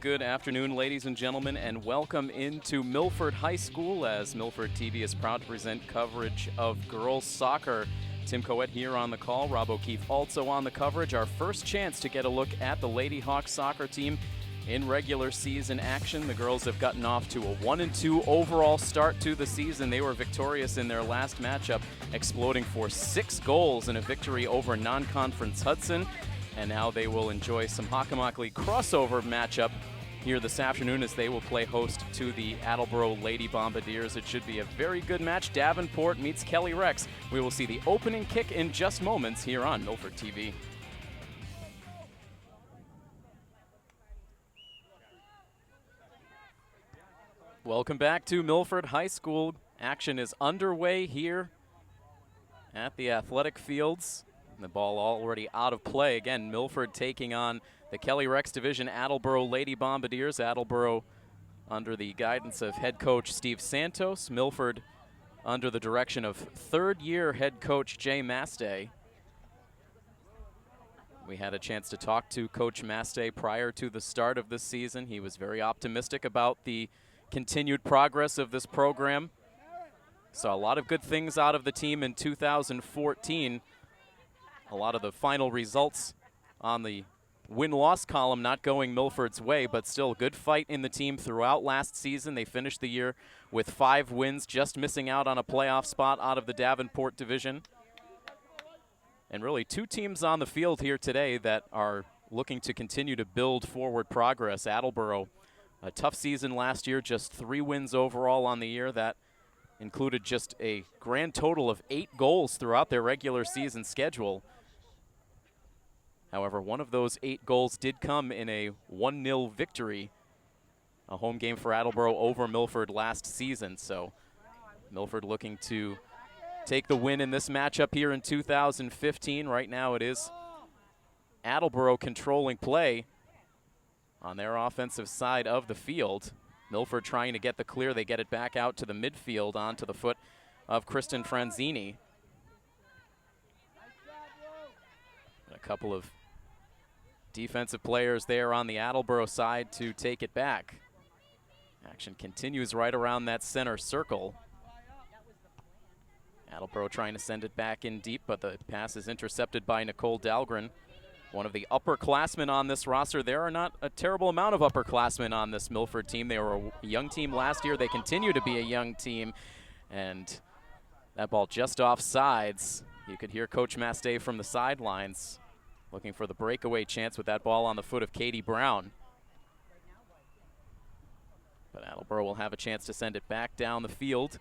good afternoon, ladies and gentlemen, and welcome into Milford High School as Milford TV is proud to present coverage of girls soccer. Tim Coet here on the call, Rob O'Keefe also on the coverage. Our first chance to get a look at the Lady Hawks soccer team in regular season action. The girls have gotten off to a 1-2 overall start to the season. They were victorious in their last matchup, exploding for 6 goals in a victory over non-conference Hudson. And now they will enjoy some Hockomock League crossover matchup here this afternoon as they will play host to the Attleboro Lady Bombardiers. It should be a very good match. Davenport meets Kelly Rex. We will see the opening kick in just moments here on Milford TV. Welcome back to Milford High School. Action is underway here at the athletic fields. The ball already out of play. Again, Milford taking on the Kelly Rex Division Attleboro Lady Bombardiers. Attleboro under the guidance of head coach Steve Santos. Milford under the direction of third-year head coach Jay Mastay. We had a chance to talk to Coach Mastay prior to the start of this season. He was very optimistic about the continued progress of this program. Saw a lot of good things out of the team in 2014. A lot of the final results on the win-loss column not going Milford's way, but still a good fight in the team throughout last season. They finished the year with 5 wins, just missing out on a playoff spot out of the Davenport division. And really 2 teams on the field here today that are looking to continue to build forward progress. Attleboro, a tough season last year, just 3 wins overall on the year. That included just a grand total of 8 goals throughout their regular season schedule. However, one of those 8 goals did come in a 1-0 victory, a home game for Attleboro over Milford last season. So Milford looking to take the win in this matchup here in 2015. Right now it is Attleboro controlling play on their offensive side of the field. Milford trying to get the clear. They get it back out to the midfield onto the foot of Kristen Franzini. A couple of defensive players there on the Attleboro side to take it back. Action continues right around that center circle. Attleboro trying to send it back in deep, but the pass is intercepted by Nicole Dahlgren, one of the upperclassmen on this roster. There are not a terrible amount of upperclassmen on this Milford team. They were a young team last year. They continue to be a young team. And that ball just off sides. You could hear Coach Mastay from the sidelines looking for the breakaway chance with that ball on the foot of Katie Brown. But Attleboro will have a chance to send it back down the field.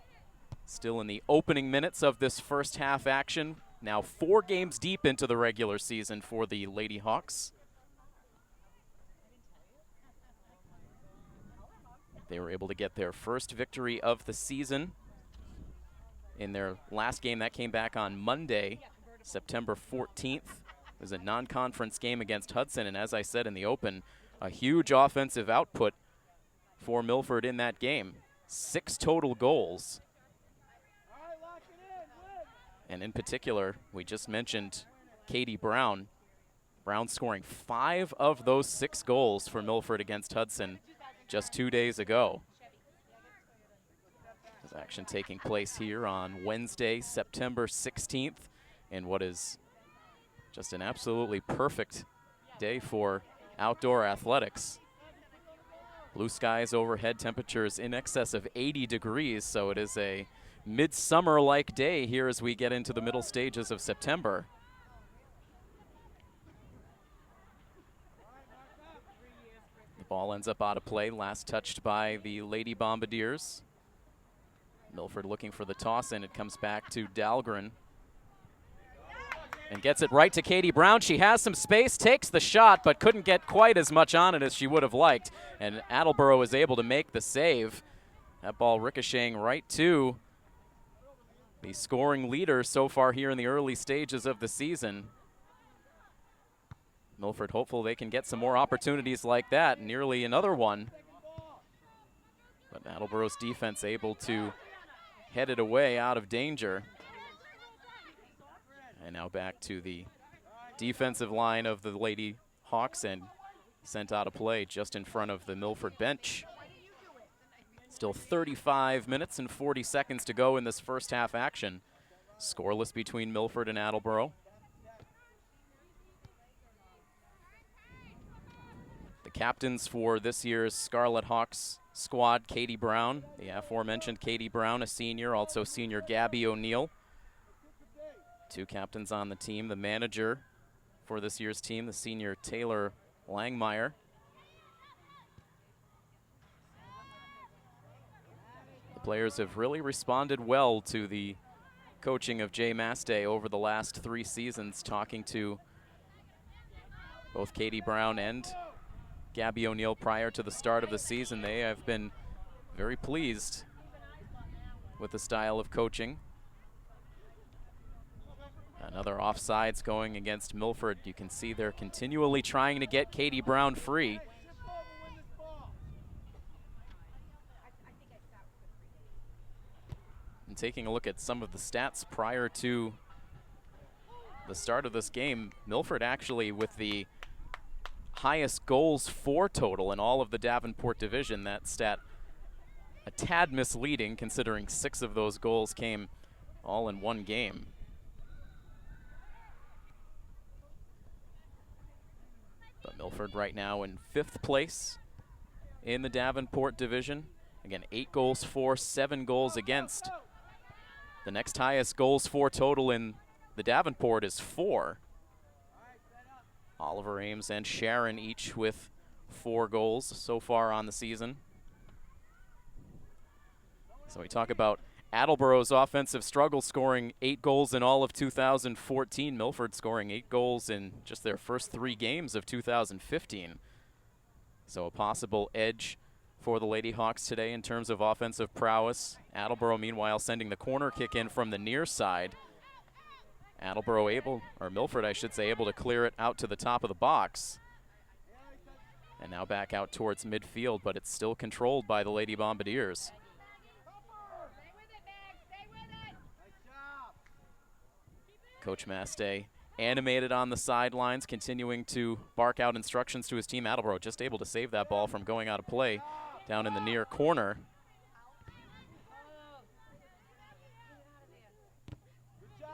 Still in the opening minutes of this first half action. Now 4 games deep into the regular season for the Lady Hawks. They were able to get their first victory of the season in their last game. That came back on Monday, September 14th. It was a non-conference game against Hudson, and as I said in the open, a huge offensive output for Milford in that game. 6 total goals. And in particular, we just mentioned Katie Brown. Brown scoring 5 of those 6 goals for Milford against Hudson just 2 days ago. There's action taking place here on Wednesday, September 16th, in what is just an absolutely perfect day for outdoor athletics. Blue skies overhead, temperatures in excess of 80 degrees, so it is a midsummer-like day here as we get into the middle stages of September. The ball ends up out of play, last touched by the Lady Bombardiers. Milford looking for the toss, and it comes back to Dahlgren. And gets it right to Katie Brown. She has some space, takes the shot, but couldn't get quite as much on it as she would have liked. And Attleboro is able to make the save. That ball ricocheting right to the scoring leader so far here in the early stages of the season. Milford hopeful they can get some more opportunities like that. Nearly another one. But Attleboro's defense able to head it away out of danger. And now back to the defensive line of the Lady Hawks, and sent out of play just in front of the Milford bench. Still 35 minutes and 40 seconds to go in this first half action. Scoreless between Milford and Attleboro. The captains for this year's Scarlet Hawks squad, Katie Brown, the aforementioned Katie Brown, a senior, also senior Gabby O'Neill. Two captains on the team. The manager for this year's team, the senior Taylor Langmeyer. The players have really responded well to the coaching of Jay Mastay over the last 3 seasons. Talking to both Katie Brown and Gabby O'Neill prior to the start of the season, they have been very pleased with the style of coaching. Another offsides going against Milford. You can see they're continually trying to get Katie Brown free. And taking a look at some of the stats prior to the start of this game, Milford actually with the highest goals for total in all of the Davenport division. That stat a tad misleading considering 6 of those goals came all in one game. But Milford right now in 5th place in the Davenport division. Again, 8 goals for, 7 goals against. The next highest goals for total in the Davenport is 4. Oliver Ames and Sharon each with 4 goals so far on the season. So we talk about Attleboro's offensive struggle, scoring 8 goals in all of 2014. Milford scoring 8 goals in just their first 3 games of 2015. So a possible edge for the Lady Hawks today in terms of offensive prowess. Attleboro, meanwhile, sending the corner kick in from the near side. Attleboro able, or Milford, I should say, able to clear it out to the top of the box. And now back out towards midfield, but it's still controlled by the Lady Bombardiers. Coach Mastay animated on the sidelines, continuing to bark out instructions to his team. Attleboro just able to save that ball from going out of play down in the near corner.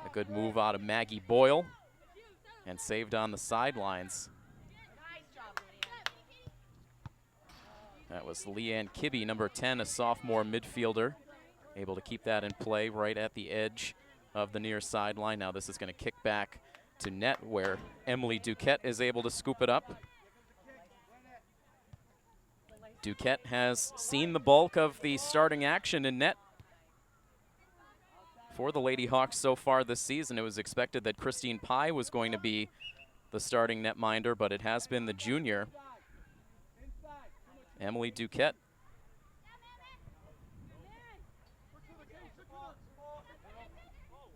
A good move out of Maggie Boyle and saved on the sidelines. That was Leanne Kibbe, number 10, a sophomore midfielder, able to keep that in play right at the edge of the near sideline. Now this is going to kick back to net where Emily Duquette is able to scoop it up. Duquette has seen the bulk of the starting action in net for the Lady Hawks so far this season. It was expected that Christine Pye was going to be the starting netminder, but it has been the junior, Emily Duquette.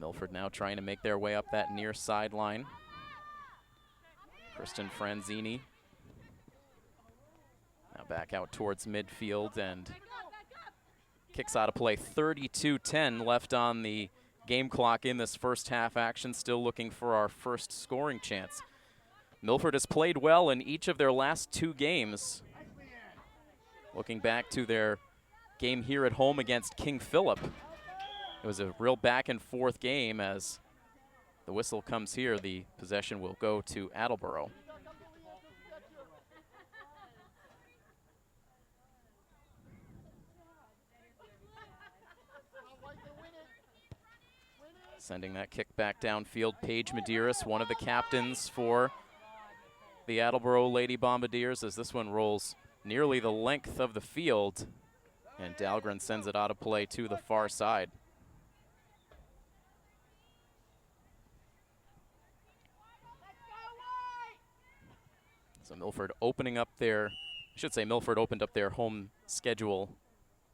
Milford now trying to make their way up that near sideline. Kristen Franzini now back out towards midfield and kicks out of play. 32-10 left on the game clock in this first half action. Still looking for our first scoring chance. Milford has played well in each of their last 2 games. Looking back to their game here at home against King Philip, it was a real back and forth game. As the whistle comes here, the possession will go to Attleboro. Sending that kick back downfield, Paige Medeiros, one of the captains for the Attleboro Lady Bombardiers, as this one rolls nearly the length of the field, and Dahlgren sends it out of play to the far side. So Milford opening up their, I should say Milford opened up their home schedule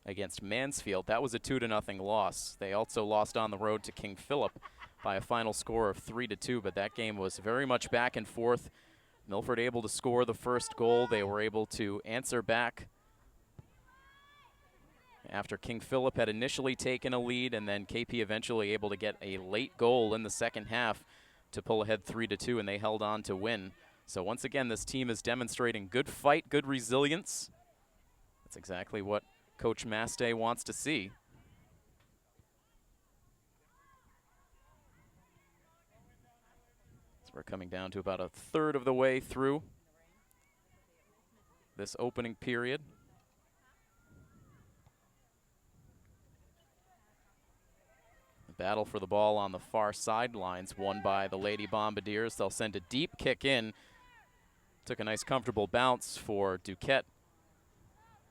against Mansfield. That was a 2-0 loss. They also lost on the road to King Philip by a final score of 3-2, but that game was very much back and forth. Milford able to score the first goal. They were able to answer back after King Philip had initially taken a lead, and then KP eventually able to get a late goal in the second half to pull ahead 3-2, and they held on to win. So once again, this team is demonstrating good fight, good resilience. That's exactly what Coach Mastey wants to see. So we're coming down to about a third of the way through this opening period. The battle for the ball on the far sidelines, won by the Lady Bombardiers. They'll send a deep kick in. Took a nice comfortable bounce for Duquette,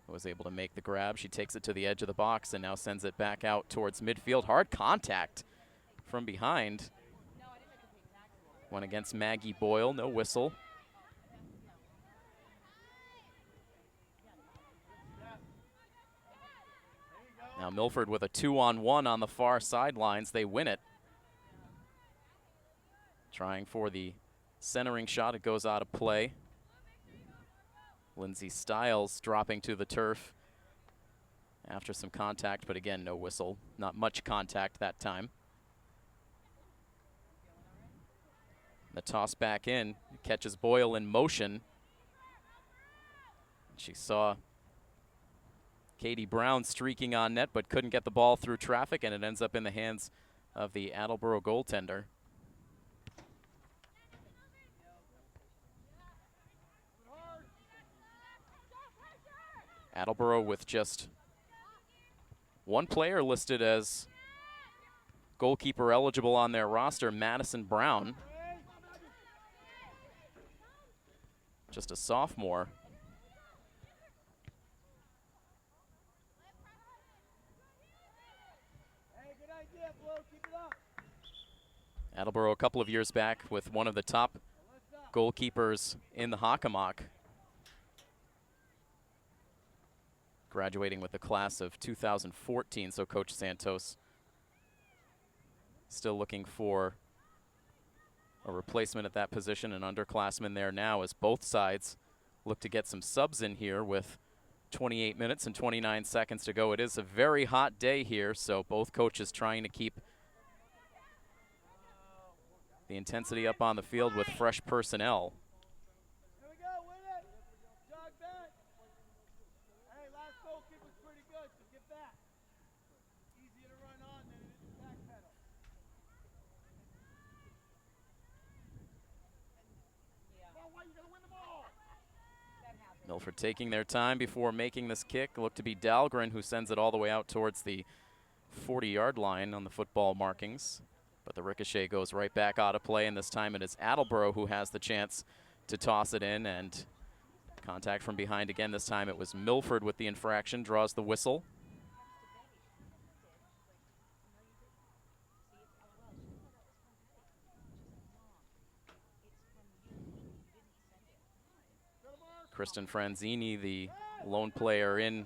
who was able to make the grab. She takes it to the edge of the box and now sends it back out towards midfield. Hard contact from behind. Went against Maggie Boyle, no whistle. Now Milford with a 2-on-1 on the far sidelines. They win it. Trying for the centering shot. It goes out of play. Lindsay Stiles dropping to the turf after some contact, but again, no whistle. Not much contact that time. The toss back in. Catches Boyle in motion. She saw Katie Brown streaking on net, but couldn't get the ball through traffic, and it ends up in the hands of the Attleboro goaltender. Attleboro with just one player listed as goalkeeper eligible on their roster, Madison Brown. Just a sophomore. Attleboro a couple of years back with one of the top goalkeepers in the Hockomock, graduating with the class of 2014, so Coach Santos still looking for a replacement at that position, an underclassman there now, as both sides look to get some subs in here with 28 minutes and 29 seconds to go. It is a very hot day here, so both coaches trying to keep the intensity up on the field with fresh personnel. Milford taking their time before making this kick. Looked to be Dahlgren, who sends it all the way out towards the 40-yard line on the football markings. But the ricochet goes right back out of play, and this time it is Attleboro who has the chance to toss it in, and contact from behind again. This time it was Milford with the infraction, draws the whistle. Kristen Franzini, the lone player in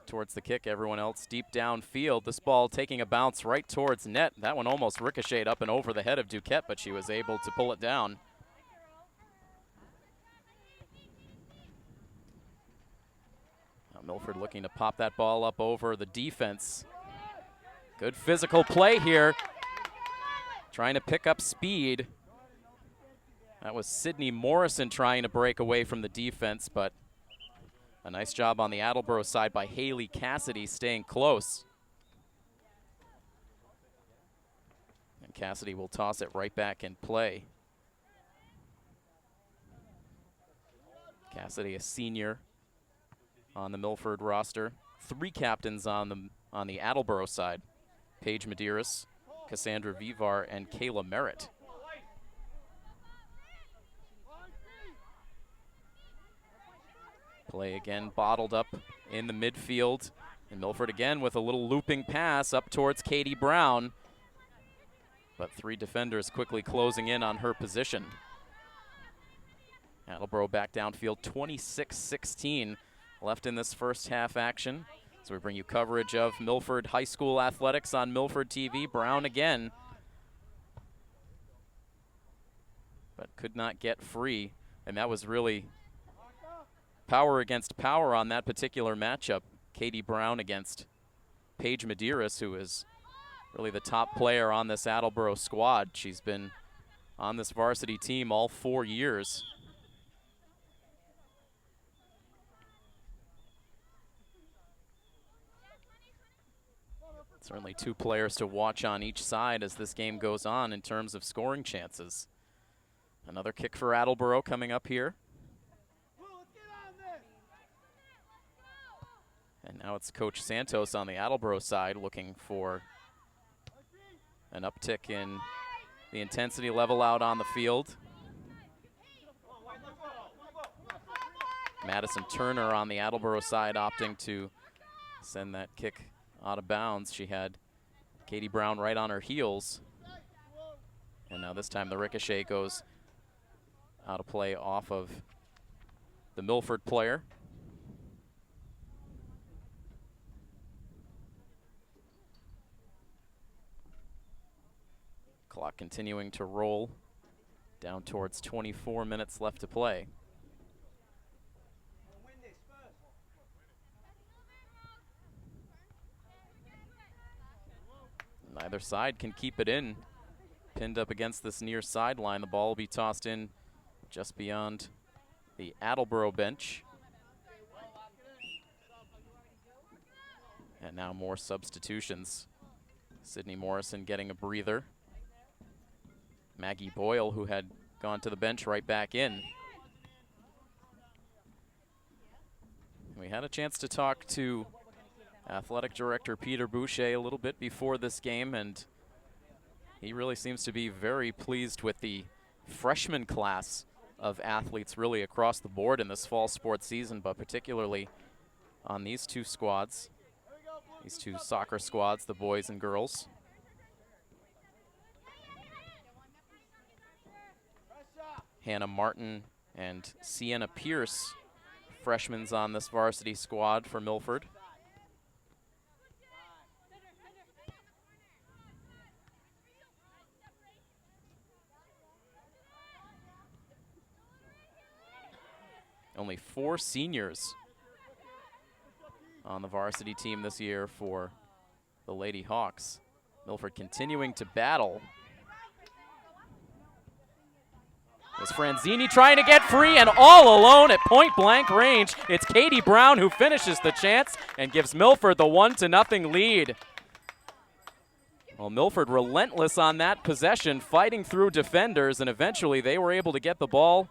towards the kick. Everyone else deep downfield. This ball taking a bounce right towards net. That one almost ricocheted up and over the head of Duquette, but she was able to pull it down. Now Milford looking to pop that ball up over the defense. Good physical play here. Trying to pick up speed. That was Sydney Morrison trying to break away from the defense, but a nice job on the Attleboro side by Haley Cassidy staying close. And Cassidy will toss it right back in play. Cassidy, a senior on the Milford roster. 3 captains on the Attleboro side. Paige Medeiros, Cassandra Vivar, and Kayla Merritt. Play again bottled up in the midfield. And Milford again with a little looping pass up towards Katie Brown. But 3 defenders quickly closing in on her position. Attleboro back downfield, 26-16 left in this first half action. So we bring you coverage of Milford High School athletics on Milford TV. Brown again, but could not get free. And that was really power against power on that particular matchup. Katie Brown against Paige Medeiros, who is really the top player on this Attleboro squad. She's been on this varsity team all 4 years. Certainly two players to watch on each side as this game goes on in terms of scoring chances. Another kick for Attleboro coming up here. And now it's Coach Santos on the Attleboro side looking for an uptick in the intensity level out on the field. Madison Turner on the Attleboro side opting to send that kick out of bounds. She had Katie Brown right on her heels. And now this time the ricochet goes out of play off of the Milford player. Clock continuing to roll down towards 24 minutes left to play. Neither side can keep it in. Pinned up against this near sideline. The ball will be tossed in just beyond the Attleboro bench. And now more substitutions. Sydney Morrison getting a breather. Maggie Boyle, who had gone to the bench, right back in. We had a chance to talk to Athletic Director Peter Boucher a little bit before this game, and he really seems to be very pleased with the freshman class of athletes really across the board in this fall sports season, but particularly on these two squads, these two soccer squads, the boys and girls. Hannah Martin and Sienna Pierce, freshmen on this varsity squad for Milford. Only 4 seniors on the varsity team this year for the Lady Hawks. Milford continuing to battle. As Franzini trying to get free and all alone at point-blank range. It's Katie Brown who finishes the chance and gives Milford the 1-0 lead. Well, Milford relentless on that possession, fighting through defenders, and eventually they were able to get the ball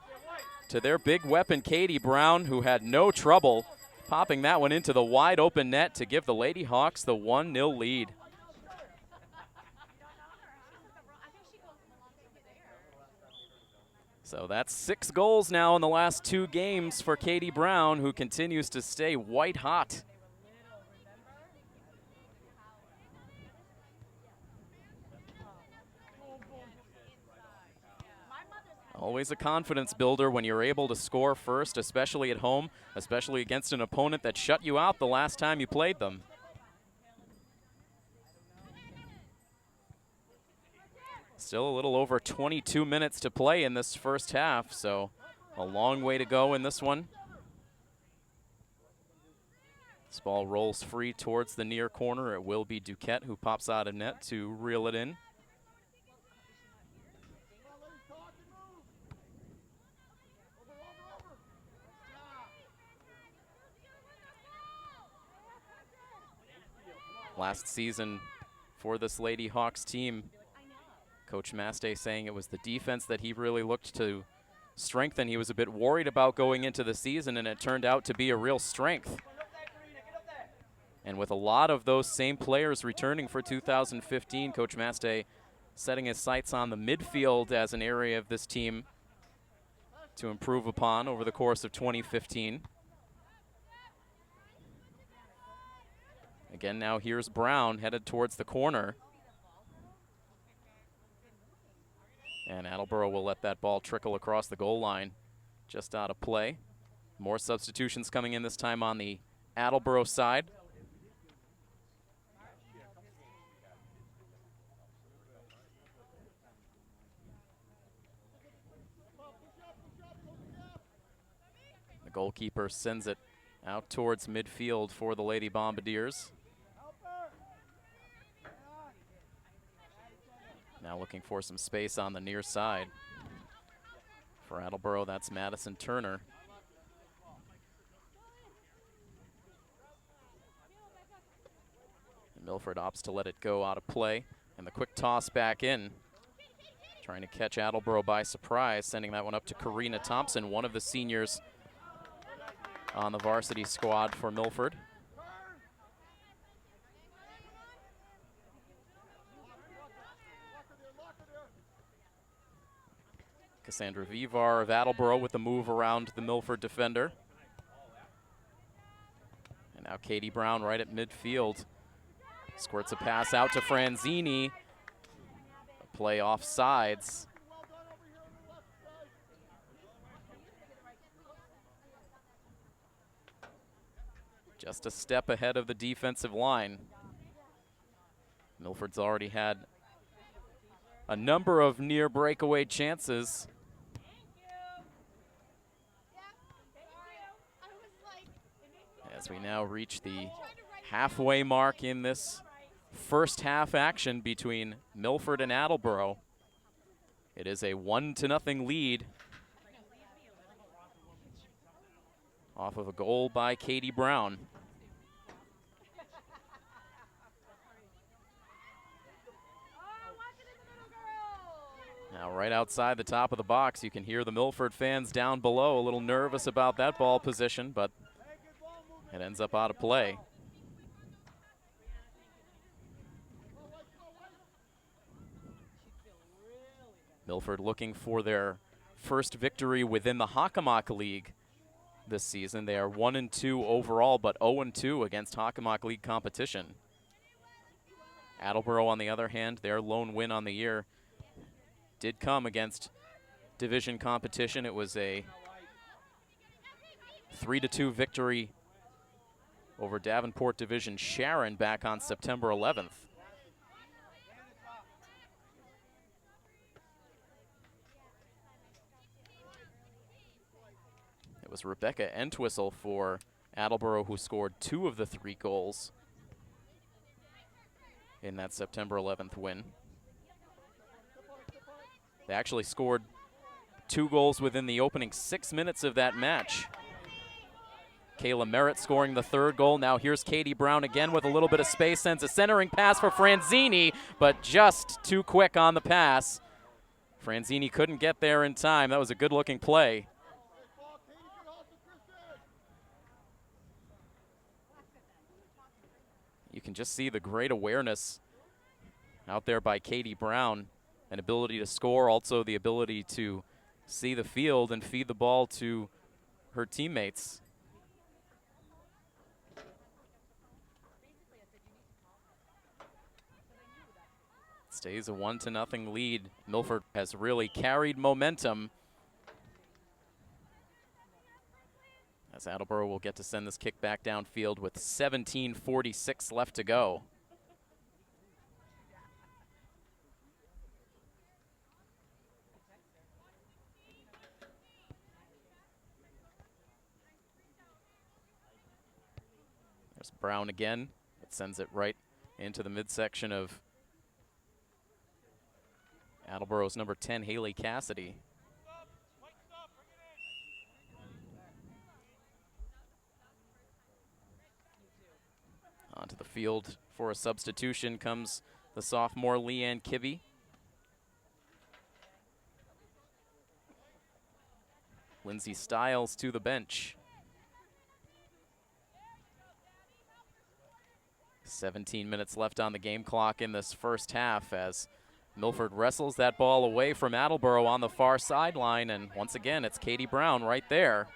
to their big weapon, Katie Brown, who had no trouble popping that one into the wide open net to give the Lady Hawks the 1-0 lead. So that's 6 goals now in the last 2 games for Katie Brown, who continues to stay white hot. Always a confidence builder when you're able to score first, especially at home, especially against an opponent that shut you out the last time you played them. Still a little over 22 minutes to play in this first half, so a long way to go in this one. This ball rolls free towards the near corner. It will be Duquette who pops out of net to reel it in. Last season for this Lady Hawks team, Coach Mastay saying it was the defense that he really looked to strengthen. He was a bit worried about going into the season, and it turned out to be a real strength. And with a lot of those same players returning for 2015, Coach Mastay setting his sights on the midfield as an area of this team to improve upon over the course of 2015. Again, now here's Brown headed towards the corner. And Attleboro will let that ball trickle across the goal line, just out of play. More substitutions coming in this time on the Attleboro side. The goalkeeper sends it out towards midfield for the Lady Bombardiers. Now looking for some space on the near side. For Attleboro, that's Madison Turner. Milford opts to let it go out of play. And the quick toss back in. Trying to catch Attleboro by surprise, sending that one up to Karina Thompson, one of the seniors on the varsity squad for Milford. Cassandra Vivar of Attleboro with the move around the Milford defender. And now Katie Brown right at midfield. Squirts a pass out to Franzini. A play off sides. Just a step ahead of the defensive line. Milford's already had a number of near breakaway chances. As we now reach the halfway mark in this first half action between Milford and Attleboro. It is a 1-0 lead off of a goal by Katie Brown. Now right outside the top of the box, you can hear the Milford fans down below a little nervous about that ball position, but it ends up out of play. Milford looking for their first victory within the Hockomock League this season. They are 1-2 overall, but 0-2 against Hockomock League competition. Attleboro, on the other hand, their lone win on the year did come against division competition. It was a 3-2 victory over Davenport Division Sharon back on September 11th. It was Rebecca Entwistle for Attleboro who scored 2 of the 3 goals in that September 11th win. They actually scored 2 goals within the opening 6 minutes of that match. Kayla Merritt scoring the 3rd goal. Now here's Katie Brown again with a little bit of space, sends a centering pass for Franzini, but just too quick on the pass. Franzini couldn't get there in time. That was a good-looking play. You can just see the great awareness out there by Katie Brown, an ability to score, also the ability to see the field and feed the ball to her teammates. Stays a 1-0 lead. Milford has really carried momentum, as Attleboro will get to send this kick back downfield with 17:46 left to go. There's Brown again. It sends it right into the midsection of Attleboro's number 10, Haley Cassidy. Onto the field for a substitution comes the sophomore Leanne Kibbe. Lindsay Stiles to the bench. 17 minutes left on the game clock in this first half as Milford wrestles that ball away from Attleboro on the far sideline, and once again, it's Katie Brown right there.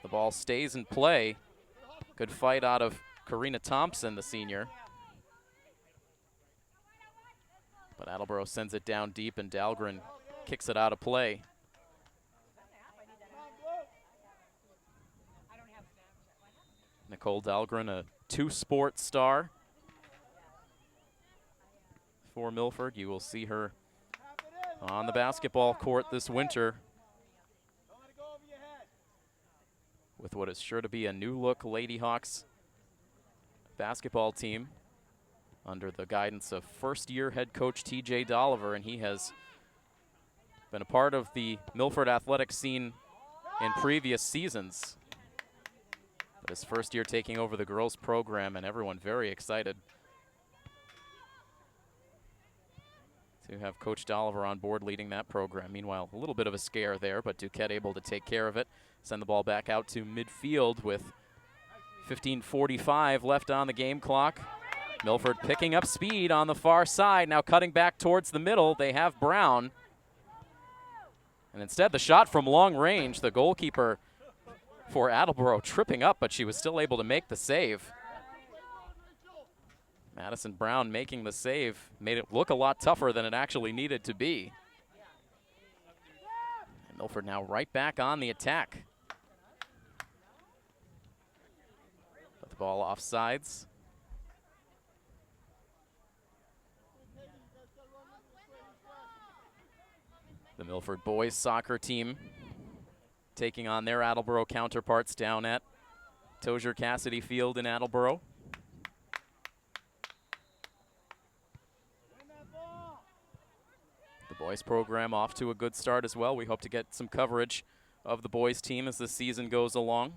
The ball stays in play. Good fight out of Karina Thompson, the senior. But Attleboro sends it down deep, and Dahlgren kicks it out of play. Nicole Dahlgren, a 2-sport star for Milford. You will see her on the basketball court this winter with what is sure to be a new-look Lady Hawks basketball team under the guidance of first-year head coach TJ Dolliver, and he has been a part of the Milford athletic scene in previous seasons. But his first year taking over the girls program, and everyone very excited to have Coach Dolliver on board leading that program. Meanwhile, a little bit of a scare there, but Duquette able to take care of it. Send the ball back out to midfield with 15:45 left on the game clock. Milford picking up speed on the far side, now cutting back towards the middle. They have Brown. And instead, the shot from long range, the goalkeeper for Attleboro tripping up, but she was still able to make the save. Madison Brown making the save made it look a lot tougher than it actually needed to be. And Milford now right back on the attack. Put the ball off sides. The Milford boys soccer team taking on their Attleboro counterparts down at Tozier Cassidy Field in Attleboro. The boys program off to a good start as well. We hope to get some coverage of the boys team as the season goes along.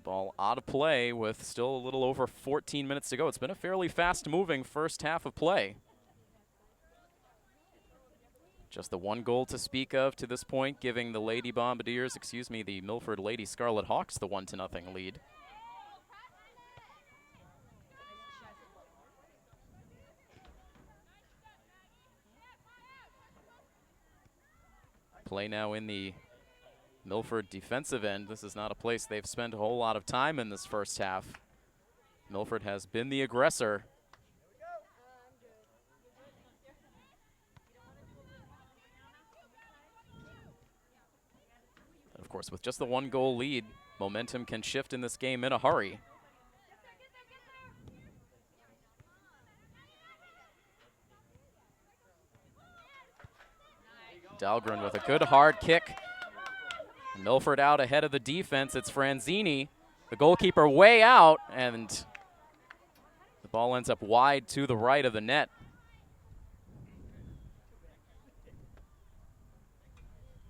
Ball out of play with still a little over 14 minutes to go. It's been a fairly fast-moving first half of play. Just the one goal to speak of to this point, giving the the Milford Lady Scarlet Hawks the 1-0 lead. Play now in the Milford defensive end. This is not a place they've spent a whole lot of time in this first half. Milford has been the aggressor. And of course, with just the one goal lead, momentum can shift in this game in a hurry. Dahlgren with a good hard kick. Milford out ahead of the defense. It's Franzini, the goalkeeper, way out, and the ball ends up wide to the right of the net.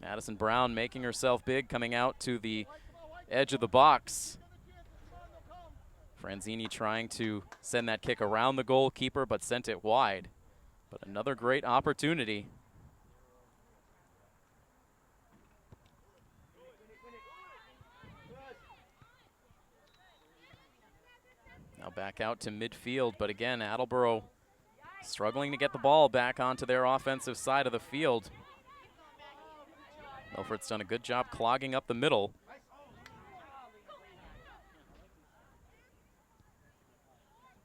Madison Brown making herself big, coming out to the edge of the box. Franzini trying to send that kick around the goalkeeper, but sent it wide. But another great opportunity. Now back out to midfield, but again, Attleboro struggling to get the ball back onto their offensive side of the field. Milford's done a good job clogging up the middle.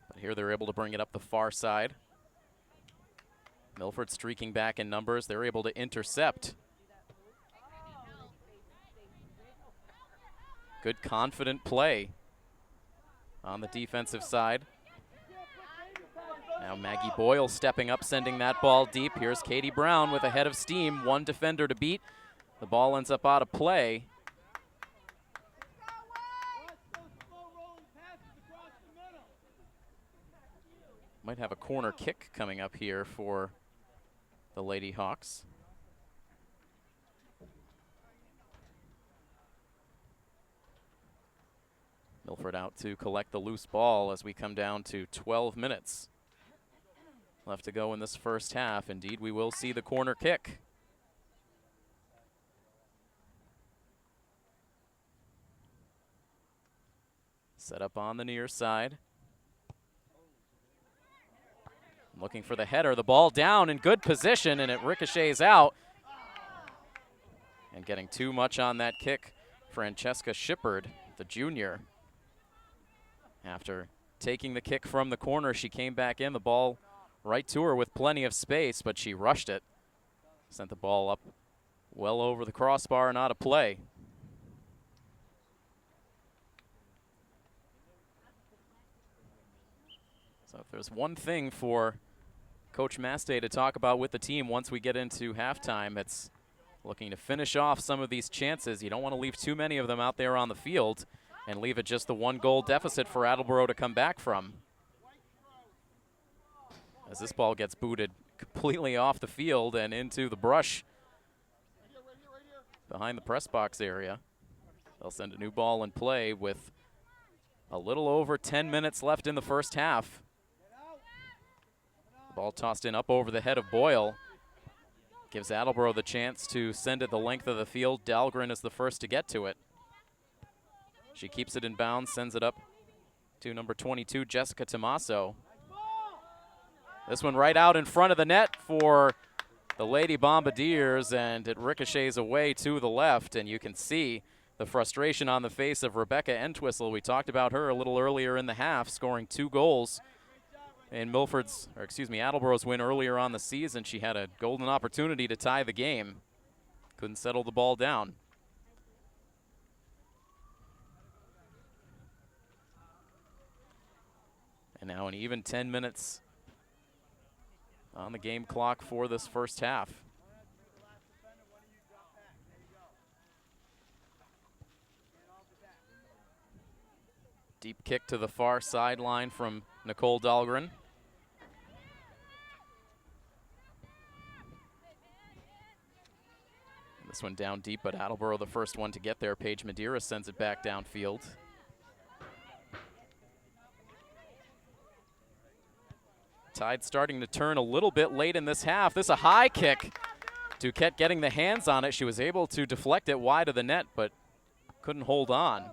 But here they're able to bring it up the far side. Milford streaking back in numbers. They're able to intercept. Good confident play on the defensive side. Now Maggie Boyle stepping up, sending that ball deep. Here's Katie Brown with a head of steam, one defender to beat. The ball ends up out of play. Might have a corner kick coming up here for the Lady Hawks. Milford out to collect the loose ball as we come down to 12 minutes left to go in this first half. Indeed, we will see the corner kick. Set up on the near side. Looking for the header. The ball down in good position, and it ricochets out. And getting too much on that kick, Francesca Shippard, the junior. After taking the kick from the corner, she came back in. The ball right to her with plenty of space, but she rushed it. Sent the ball up well over the crossbar and out of play. So if there's one thing for Coach Mastey to talk about with the team once we get into halftime, it's looking to finish off some of these chances. You don't want to leave too many of them out there on the field. and leave it just the 1-goal deficit for Attleboro to come back from. As this ball gets booted completely off the field and into the brush behind the press box area. They'll send a new ball in play with a little over 10 minutes left in the first half. The ball tossed in up over the head of Boyle. Gives Attleboro the chance to send it the length of the field. Dahlgren is the first to get to it. She keeps it in bounds, sends it up to number 22, Jessica Tomaso. This one right out in front of the net for the Lady Bombardiers, and it ricochets away to the left, and you can see the frustration on the face of Rebecca Entwistle. We talked about her a little earlier in the half, scoring 2 goals in Attleboro's win earlier on the season. She had a golden opportunity to tie the game. Couldn't settle the ball down. And now an even 10 minutes on the game clock for this first half. Deep kick to the far sideline from Nicole Dahlgren. This one down deep, but Attleboro the first one to get there. Paige Madeira sends it back downfield. Tide starting to turn a little bit late in this half. This is a high kick. Duquette getting the hands on it. She was able to deflect it wide of the net, but couldn't hold on.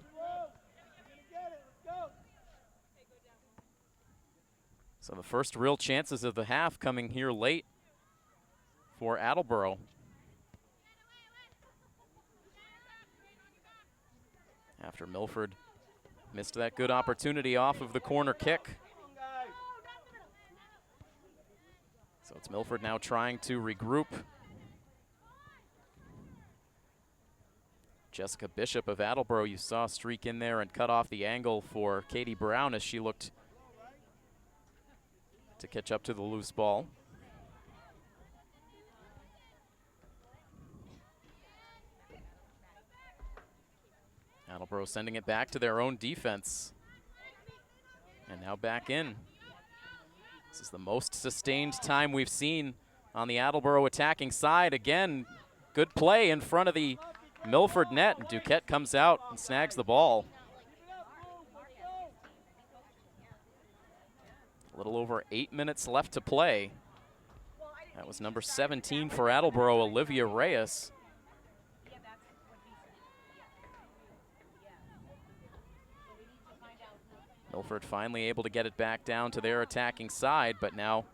So the first real chances of the half coming here late for Attleboro. After Milford missed that good opportunity off of the corner kick. So it's Milford now trying to regroup. Jessica Bishop of Attleboro, you saw streak in there and cut off the angle for Katie Brown as she looked to catch up to the loose ball. Attleboro sending it back to their own defense. And now back in. This is the most sustained time we've seen on the Attleboro attacking side. Again, good play in front of the Milford net. And Duquette comes out and snags the ball. A little over 8 minutes left to play. That was number 17 for Attleboro, Olivia Reyes. Milford finally able to get it back down to their attacking side, but now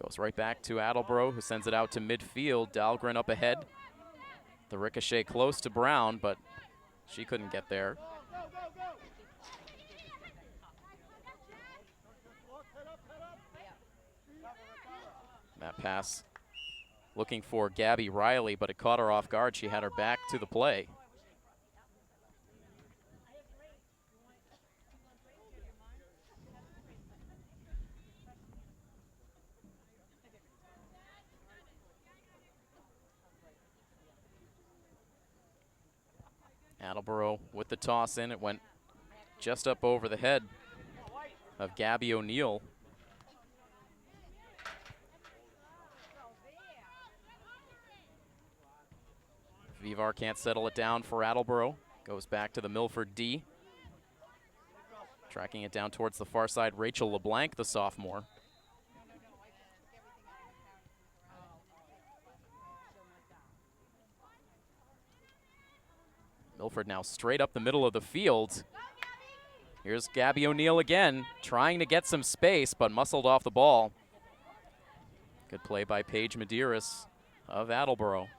goes right back to Attleboro, who sends it out to midfield. Dahlgren up ahead. The ricochet close to Brown, but she couldn't get there. That pass looking for Gabby Riley, but it caught her off guard. She had her back to the play. Attleboro with the toss in. It went just up over the head of Gabby O'Neill. Vivar can't settle it down for Attleboro. Goes back to the Milford D. Tracking it down towards the far side, Rachel LeBlanc, the sophomore. Milford now straight up the middle of the field. Here's Gabby O'Neill again, trying to get some space, but muscled off the ball. Good play by Paige Medeiros of Attleboro.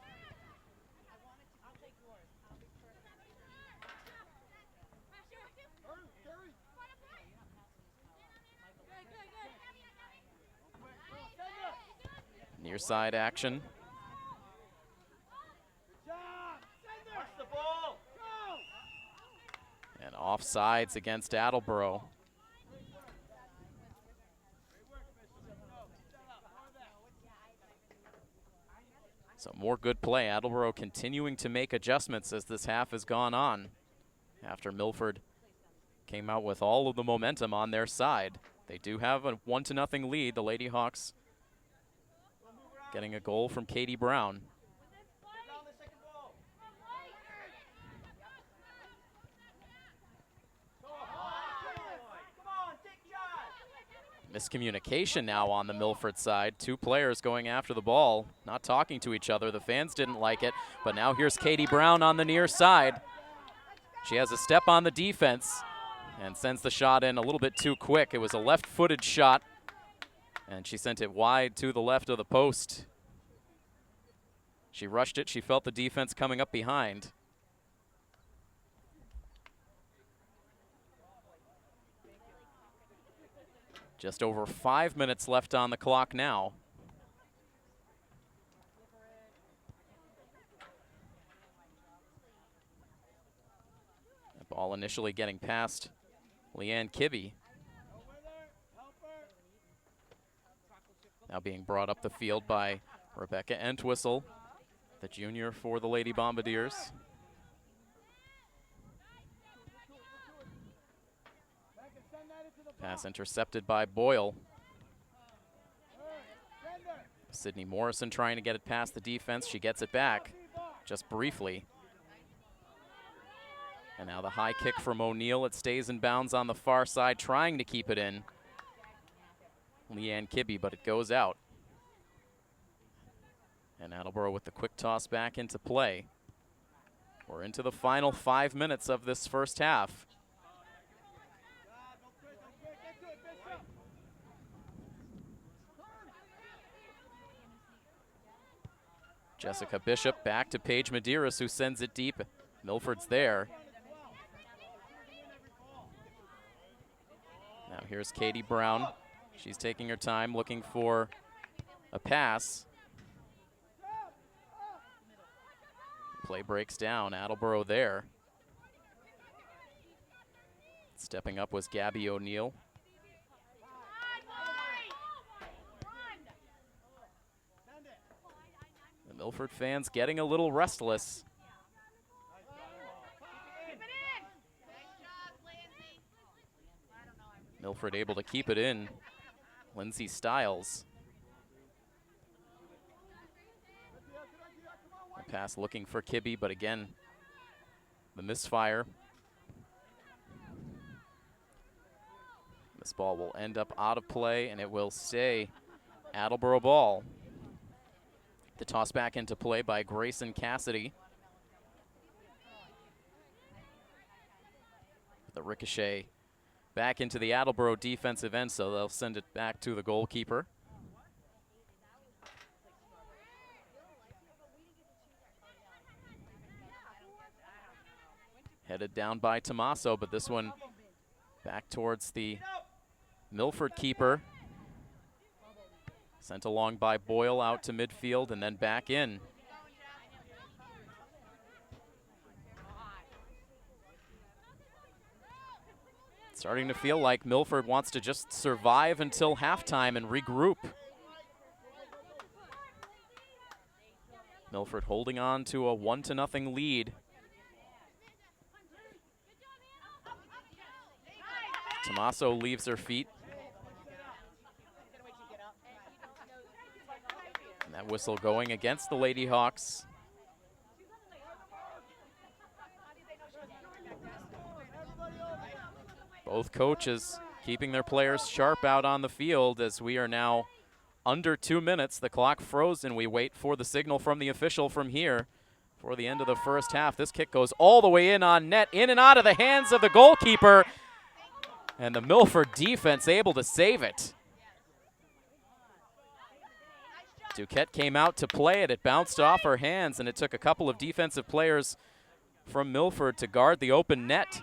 Near side action. And offsides against Attleboro. So more good play. Attleboro continuing to make adjustments as this half has gone on. after Milford came out with all of the momentum on their side. They do have a 1-0 lead. The Lady Hawks getting a goal from Katie Brown. Miscommunication now on the Milford side. Two players going after the ball, not talking to each other. The fans didn't like it, but now here's Katie Brown on the near side. She has a step on the defense and sends the shot in a little bit too quick. It was a left-footed shot, and she sent it wide to the left of the post. She rushed it. She felt the defense coming up behind. Just over 5 minutes left on the clock now. The ball initially getting past Leanne Kibbe. Now being brought up the field by Rebecca Entwistle, the junior for the Lady Bombardiers. Pass intercepted by Boyle. Sydney Morrison trying to get it past the defense. She gets it back just briefly. And now the high kick from O'Neill. It stays in bounds on the far side, trying to keep it in. Leanne Kibbe, but it goes out. And Attleboro with the quick toss back into play. We're into the final 5 minutes of this first half. Jessica Bishop back to Paige Medeiros, who sends it deep. Milford's there. Now here's Katie Brown. She's taking her time looking for a pass. Play breaks down. Attleboro there. Stepping up was Gabby O'Neill. The Milford fans getting a little restless. Milford able to keep it in. Lindsay Stiles. A pass looking for Kibbe, but again, the misfire. This ball will end up out of play, and it will stay Attleboro ball. The toss back into play by Grayson Cassidy. The ricochet back into the Attleboro defensive end, so they'll send it back to the goalkeeper. Headed down by Tommaso, but this one back towards the Milford keeper. Sent along by Boyle out to midfield and then back in. Starting to feel like Milford wants to just survive until halftime and regroup. Milford holding on to a 1-0 lead. Tommaso leaves her feet. And that whistle going against the Lady Hawks. Both coaches keeping their players sharp out on the field as we are now under 2 minutes. The clock frozen. We wait for the signal from the official from here for the end of the first half. This kick goes all the way in on net, in and out of the hands of the goalkeeper. And the Milford defense able to save it. Duquette came out to play it. It bounced off her hands, and it took a couple of defensive players from Milford to guard the open net.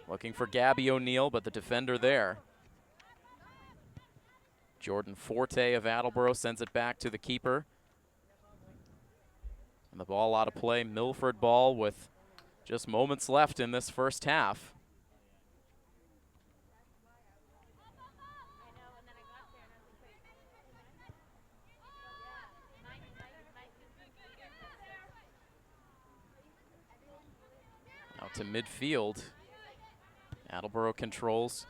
Looking for Gabby O'Neill, but the defender there. Jordan Forte of Attleboro sends it back to the keeper. And the ball out of play. Milford ball with just moments left in this first half. to midfield. Attleboro controls.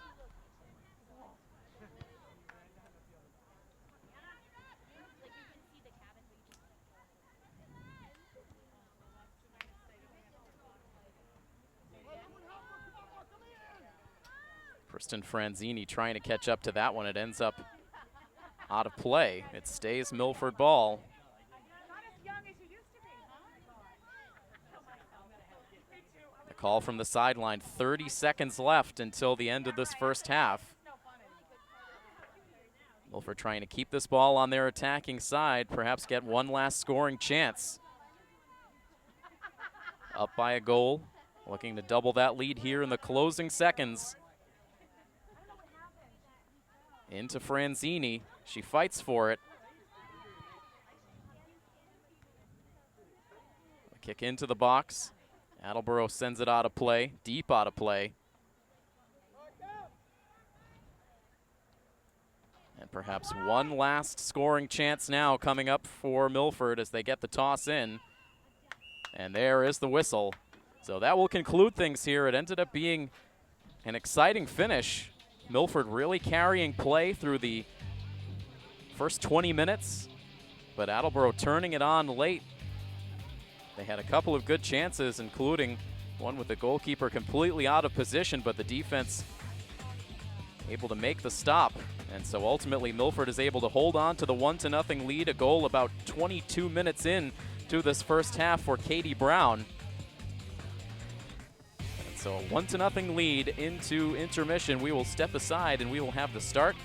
Kristen Franzini trying to catch up to that one. It ends up out of play. It stays Milford ball. The call from the sideline, 30 seconds left until the end of this first half. Milford trying to keep this ball on their attacking side, perhaps get one last scoring chance. Up by a goal, looking to double that lead here in the closing seconds. Into Franzini. She fights for it. A kick into the box. Attleboro sends it out of play, deep out of play. And perhaps one last scoring chance now coming up for Milford as they get the toss in. And there is the whistle. So that will conclude things here. It ended up being an exciting finish. Milford really carrying play through the first 20 minutes, but Attleboro turning it on late. They had a couple of good chances, including one with the goalkeeper completely out of position, but the defense able to make the stop. And so ultimately Milford is able to hold on to the 1-0 lead, a goal about 22 minutes in to this first half for Katie Brown. So a 1-0 lead into intermission. We will step aside and we will have the start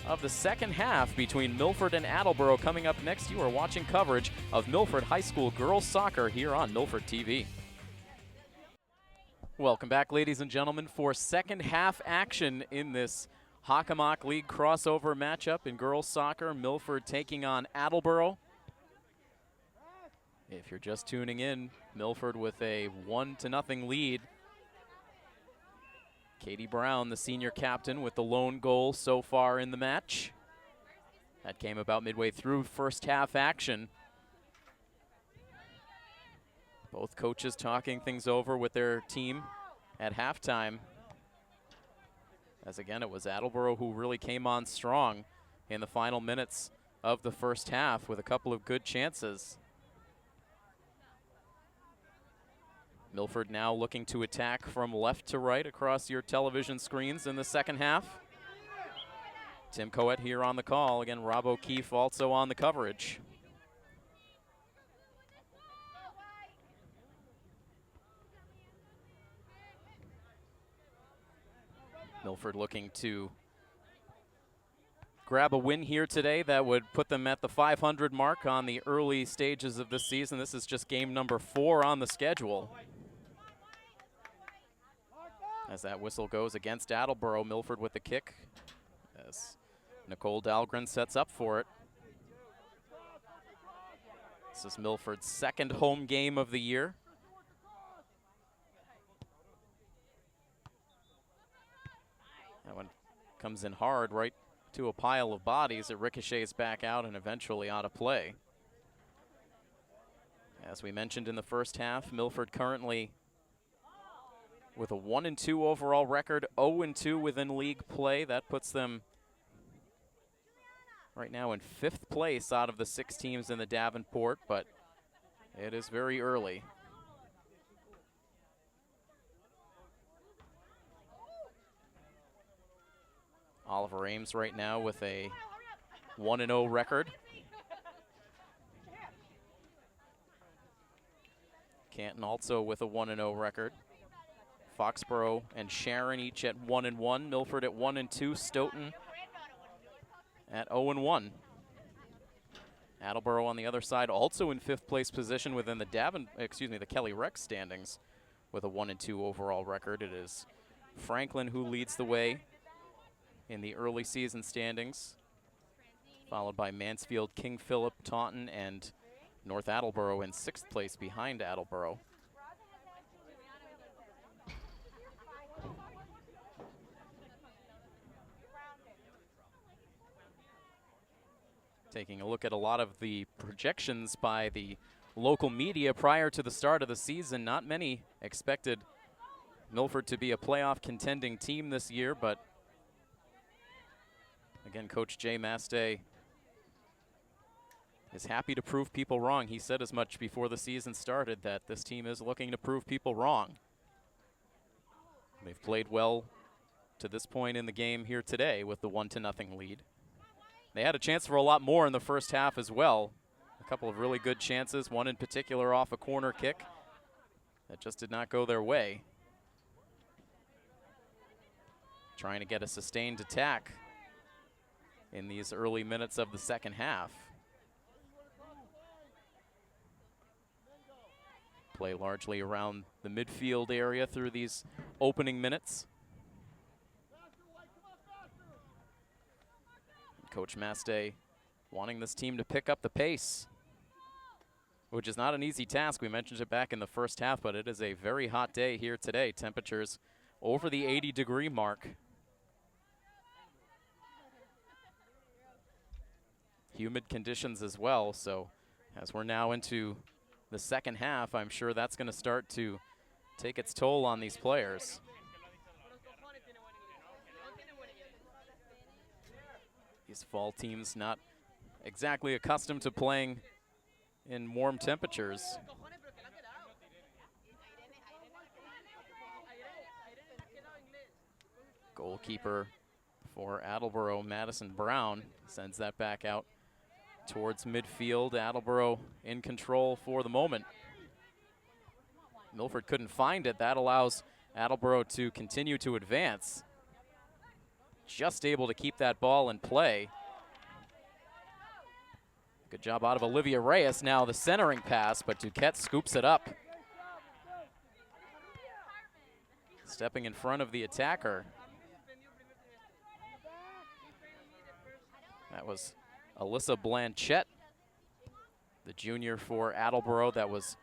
of the second half between Milford and Attleboro coming up next. You are watching coverage of Milford High School girls soccer here on Milford TV. Welcome back, ladies and gentlemen, for second half action in this Hockomock League crossover matchup in girls soccer. Milford taking on Attleboro. If you're just tuning in, Milford with a 1-0 lead. Katie Brown, the senior captain, with the lone goal so far in the match. That came about midway through first half action. Both coaches talking things over with their team at halftime. As again, it was Attleboro who really came on strong in the final minutes of the first half with a couple of good chances. Milford now looking to attack from left to right across your television screens in the second half. Tim Coet here on the call. Again, Rob O'Keefe also on the coverage. Milford looking to grab a win here today that would put them at the 500 mark on the early stages of this season. This is just game number 4 on the schedule. As that whistle goes against Attleboro, Milford with the kick as Nicole Dahlgren sets up for it. This is Milford's second home game of the year. That one comes in hard right to a pile of bodies. It ricochets back out and eventually out of play. As we mentioned in the first half, Milford currently with a 1-2 overall record, 0-2 within league play. That puts them right now in 5th place out of the 6 teams in the Davenport, but it is very early. Oliver Ames right now with a 1-0 record. Canton also with a 1-0 record. Foxborough and Sharon each at 1-1. Milford at 1-2. Stoughton at 0-1. Attleboro on the other side also in 5th place position within the Kelly Rex standings with a 1-2 overall record. It is Franklin who leads the way in the early season standings, followed by Mansfield, King Philip, Taunton, and North Attleboro in 6th place behind Attleboro. Taking a look at a lot of the projections by the local media prior to the start of the season, not many expected Milford to be a playoff contending team this year, but again, Coach Jay Mastay is happy to prove people wrong. He said as much before the season started that this team is looking to prove people wrong. They've played well to this point in the game here today with the 1-0 lead. They had a chance for a lot more in the first half as well. A couple of really good chances, one in particular off a corner kick that just did not go their way. Trying to get a sustained attack in these early minutes of the second half. Play largely around the midfield area through these opening minutes. Coach Mastay wanting this team to pick up the pace, which is not an easy task. We mentioned it back in the first half, but it is a very hot day here today. Temperatures over the 80-degree mark. Humid conditions as well, so as we're now into the second half, I'm sure that's going to start to take its toll on these players. These fall teams not exactly accustomed to playing in warm temperatures. Goalkeeper for Attleboro, Madison Brown, sends that back out towards midfield. Attleboro in control for the moment. Milford couldn't find it. That allows Attleboro to continue to advance. Just able to keep that ball in play. Good job out of Olivia Reyes. Now the centering pass, but Duquette scoops it up. Stepping in front of the attacker. That was Alyssa Blanchette, the junior for Attleboro. That was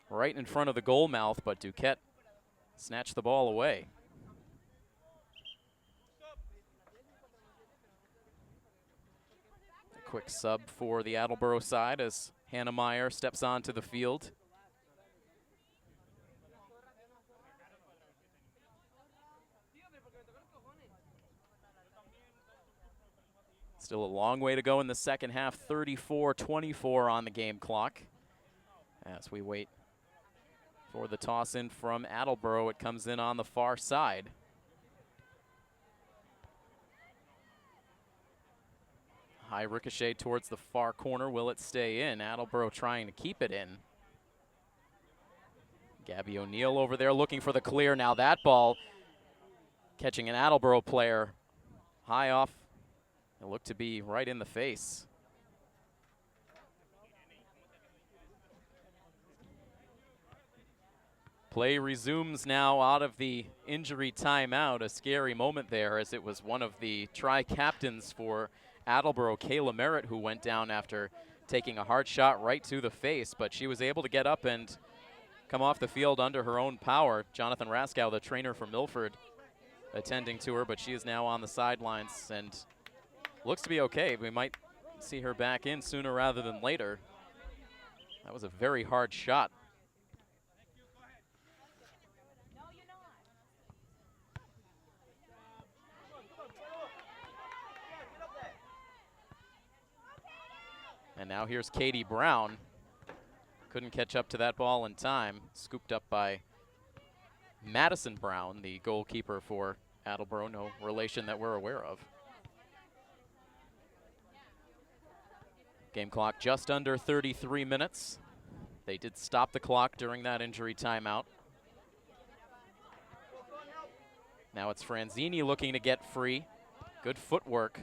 right in front of the goal mouth, but Duquette snatched the ball away. A quick sub for the Attleboro side as Hannah Meyer steps onto the field. Still a long way to go in the second half, 34-24 on the game clock. As we wait for the toss in from Attleboro, it comes in on the far side. High ricochet towards the far corner. Will it stay in? Attleboro trying to keep it in. Gabby O'Neill over there looking for the clear. Now that ball catching an Attleboro player high off. It looked to be right in the face. Play resumes now out of the injury timeout. A scary moment there, as it was one of the tri-captains for Attleboro, Kayla Merritt, who went down after taking a hard shot right to the face, but she was able to get up and come off the field under her own power. Jonathan Raskow, the trainer for Milford, attending to her, but she is now on the sidelines and looks to be okay. We might see her back in sooner rather than later. That was a very hard shot. And now here's Katie Brown. Couldn't catch up to that ball in time. Scooped up by Madison Brown, the goalkeeper for Attleboro. No relation that we're aware of. Game clock just under 33 minutes. They did stop the clock during that injury timeout. Now it's Franzini looking to get free. Good footwork.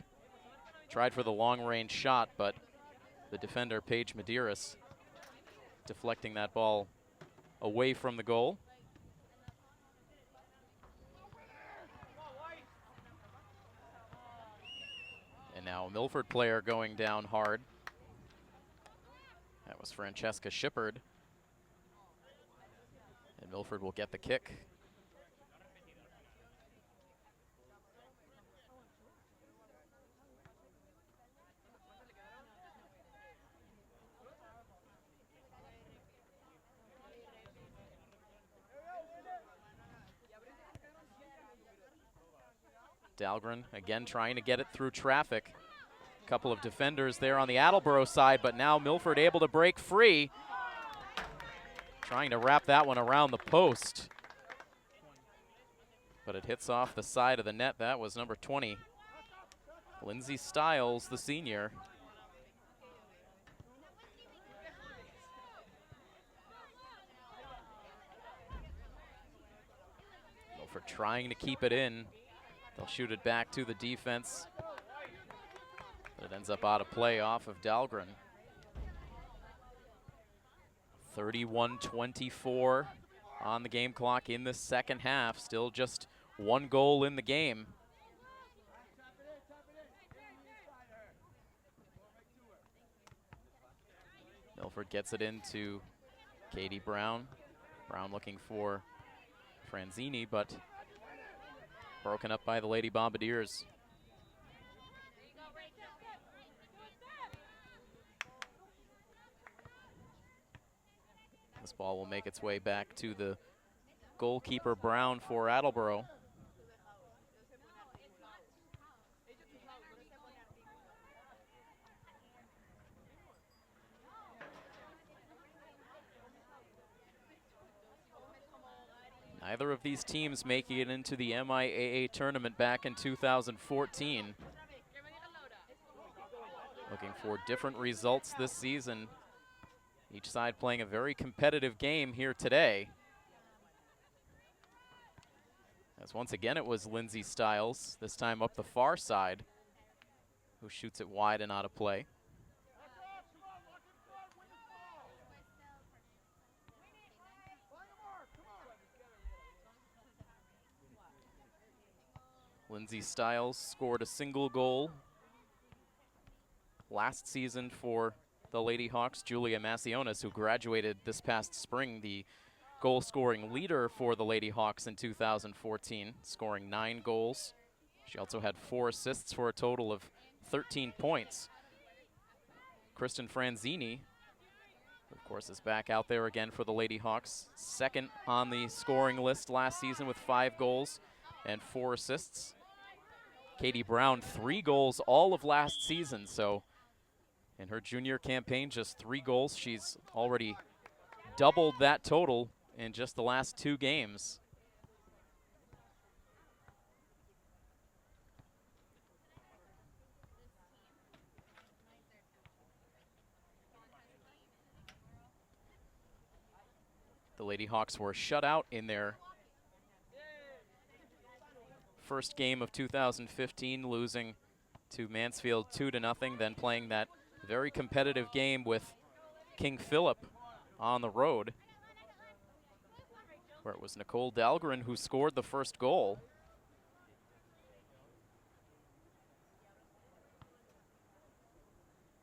Tried for the long-range shot, but the defender, Paige Medeiros, deflecting that ball away from the goal. And now a Milford player going down hard. That was Francesca Shippard. And Milford will get the kick. Dahlgren again trying to get it through traffic. A couple of defenders there on the Attleboro side, but now Milford able to break free. Trying to wrap that one around the post. But it hits off the side of the net. That was number 20, Lindsay Stiles, the senior. Milford trying to keep it in. They'll shoot it back to the defense. But it ends up out of play off of Dahlgren. 31-24 on the game clock in the second half. Still just one goal in the game. Milford gets it into Katie Brown. Brown looking for Franzini, but broken up by the Lady Bombardiers. This ball will make its way back to the goalkeeper Brown for Attleboro. Neither of these teams making it into the MIAA tournament back in 2014. Looking for different results this season. Each side playing a very competitive game here today. As once again it was Lindsay Stiles, this time up the far side, who shoots it wide and out of play. Lindsay Stiles scored a single goal last season for the Lady Hawks. Julia Macionis, who graduated this past spring, the goal-scoring leader for the Lady Hawks in 2014, scoring 9 goals. She also had 4 assists for a total of 13 points. Kristen Franzini, of course, is back out there again for the Lady Hawks. Second on the scoring list last season with 5 goals and 4 assists. Katie Brown, 3 goals all of last season, so in her junior campaign, just 3 goals. She's already doubled that total in just the last 2 games. The Lady Hawks were shut out in their first game of 2015, losing to Mansfield 2-0, then playing that very competitive game with King Philip on the road, where it was Nicole Dahlgren who scored the first goal.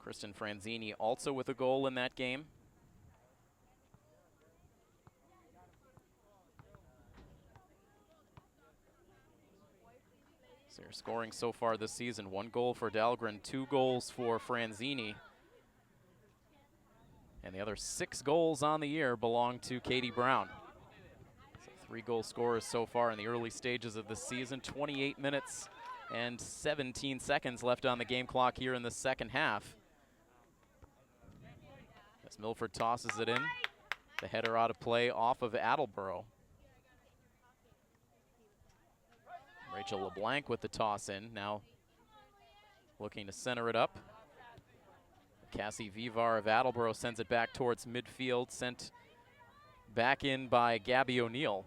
Kristen Franzini also with a goal in that game. So they're scoring so far this season, 1 goal for Dahlgren, 2 goals for Franzini. And the other 6 goals on the year belong to Katie Brown. So 3 goal scorers so far in the early stages of the season. 28 minutes and 17 seconds left on the game clock here in the second half. As Milford tosses it in, the header out of play off of Attleboro. Rachel LeBlanc with the toss in, now looking to center it up. Cassie Vivar of Attleboro sends it back towards midfield, sent back in by Gabby O'Neill.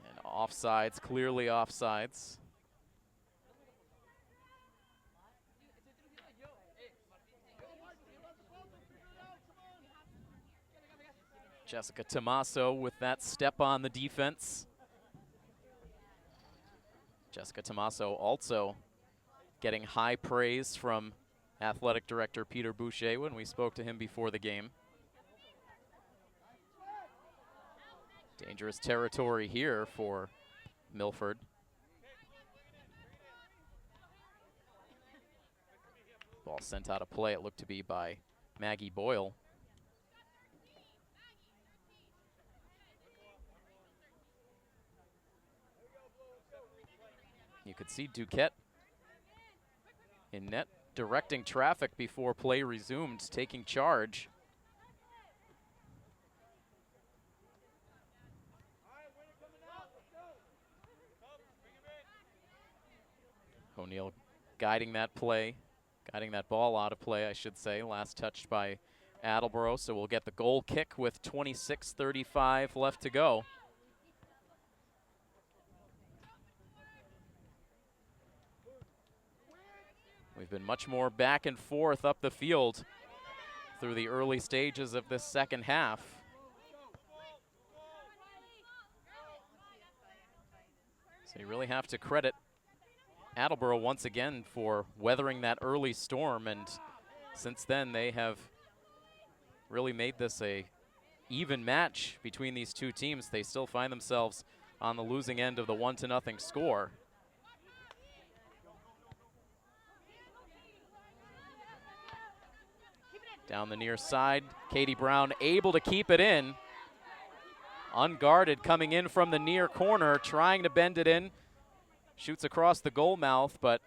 And offsides, clearly offsides. Jessica Tomaso with that step on the defense. Jessica Tomaso also getting high praise from athletic director Peter Boucher when we spoke to him before the game. Dangerous territory here for Milford. Ball sent out of play, it looked to be by Maggie Boyle. You could see Duquette in net directing traffic before play resumed, taking charge. O'Neill guiding that play, guiding that ball out of play, I should say. Last touched by Attleboro, so we'll get the goal kick with 26:35 left to go. We've been much more back and forth up the field through the early stages of this second half. So you really have to credit Attleboro once again for weathering that early storm, and since then they have really made this a even match between these two teams. They still find themselves on the losing end of the 1-0 score. Down the near side, Katie Brown able to keep it in. Unguarded, coming in from the near corner, trying to bend it in. Shoots across the goal mouth, but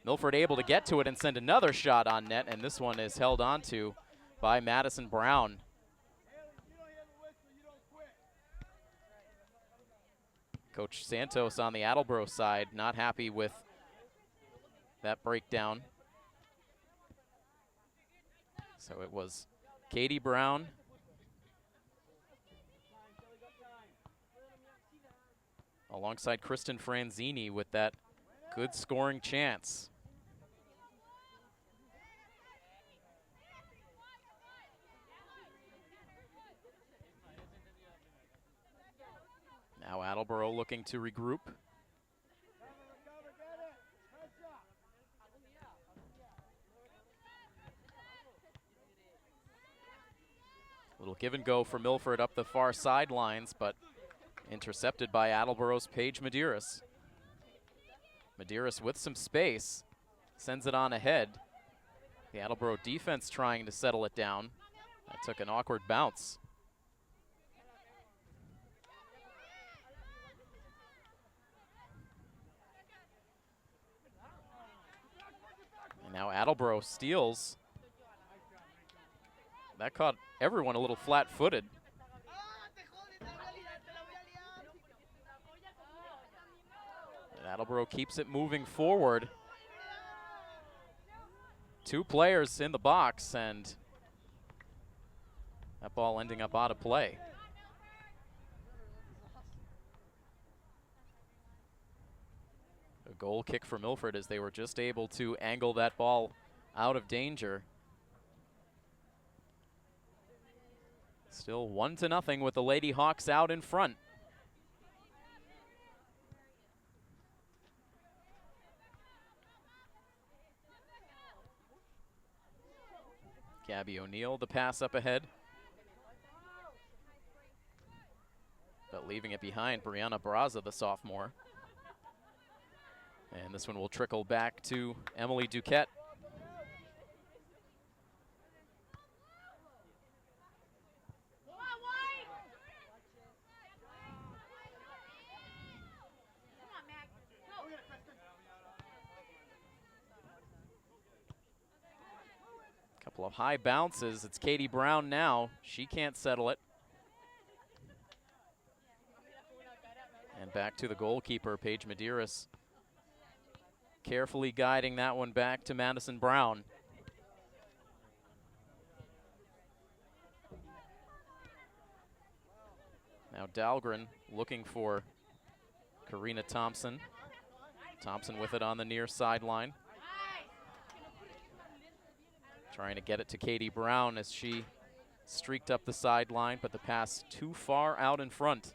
Milford able to get to it and send another shot on net, and this one is held onto by Madison Brown. Coach Santos on the Attleboro side not happy with that breakdown. So it was Katie Brown alongside Kristen Franzini with that good scoring chance. Now Attleboro looking to regroup. Little give and go for Milford up the far sidelines, but intercepted by Attleboro's Paige Medeiros. Medeiros with some space, sends it on ahead. The Attleboro defense trying to settle it down. That took an awkward bounce. And now Attleboro steals. That caught everyone a little flat-footed. And Attleboro keeps it moving forward. Two players in the box, and that ball ending up out of play. A goal kick for Milford as they were just able to angle that ball out of danger. Still 1-0 with the Lady Hawks out in front. Gabby O'Neill, the pass up ahead. But leaving it behind, Brianna Braza, the sophomore. And this one will trickle back to Emily Duquette. Couple of high bounces. It's Katie Brown now. She can't settle it. And back to the goalkeeper, Paige Medeiros, carefully guiding that one back to Madison Brown. Now Dahlgren looking for Karina Thompson. Thompson with it on the near sideline. Trying to get it to Katie Brown as she streaked up the sideline, but the pass too far out in front.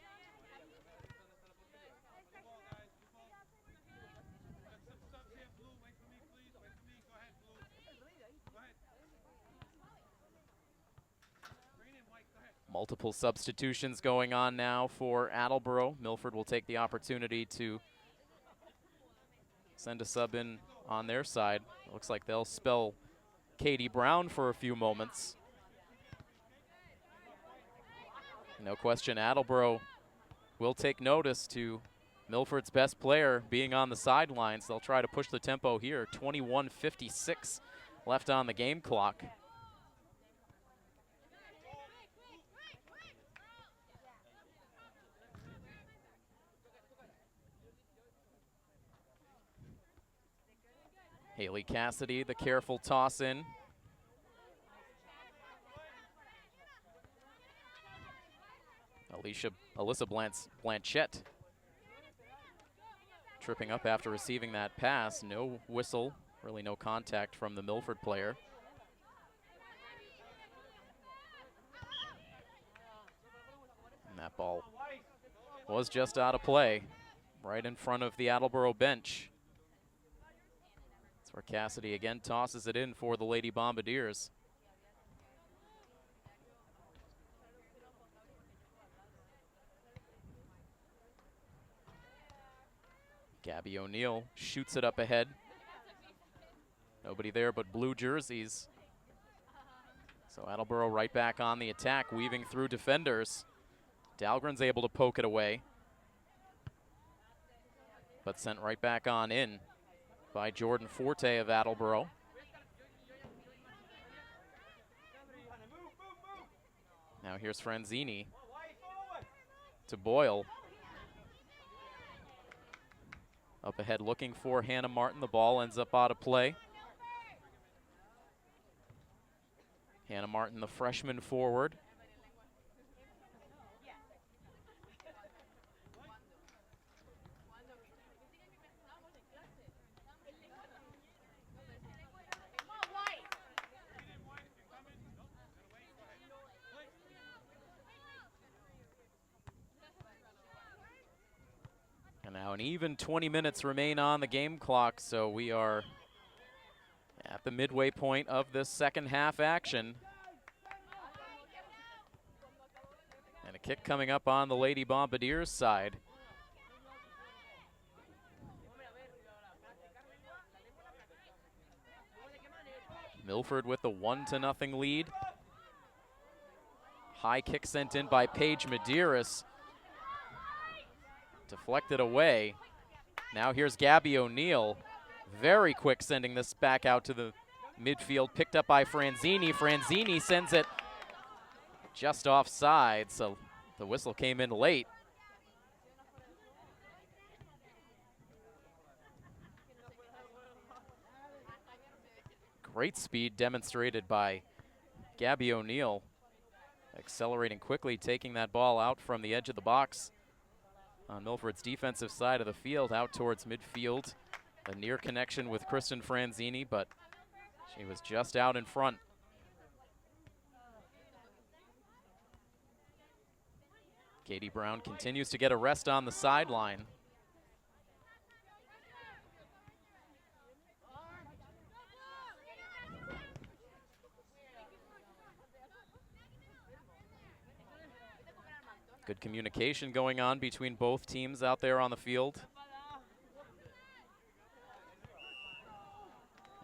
Multiple substitutions going on now for Attleboro. Milford will take the opportunity to send a sub in on their side. Looks like they'll spell Katie Brown for a few moments. No question, Attleboro will take notice to Milford's best player being on the sidelines. They'll try to push the tempo here. 21:56 left on the game clock. Haley Cassidy, the careful toss in. Alyssa Blanchette tripping up after receiving that pass. No whistle, really no contact from the Milford player. And that ball was just out of play, right in front of the Attleboro bench. That's where Cassidy again tosses it in for the Lady Bombardiers. Gabby O'Neill shoots it up ahead. Nobody there but blue jerseys. So Attleboro right back on the attack, weaving through defenders. Dahlgren's able to poke it away, but sent right back on in by Jordan Forte of Attleboro. Now here's Franzini to Boyle. Up ahead looking for Hannah Martin. The ball ends up out of play. Hannah Martin, the freshman forward. And now an even 20 minutes remain on the game clock, so we are at the midway point of this second half action. And a kick coming up on the Lady Bombardiers side. Milford with the 1-0 lead. High kick sent in by Paige Medeiros. Deflected away. Now here's Gabby O'Neill. Very quick sending this back out to the midfield. Picked up by Franzini. Franzini sends it just offside, so the whistle came in late. Great speed demonstrated by Gabby O'Neill. Accelerating quickly, taking that ball out from the edge of the box on Milford's defensive side of the field, out towards midfield. A near connection with Kristen Franzini, but she was just out in front. Katie Brown continues to get a rest on the sideline. Good communication going on between both teams out there on the field.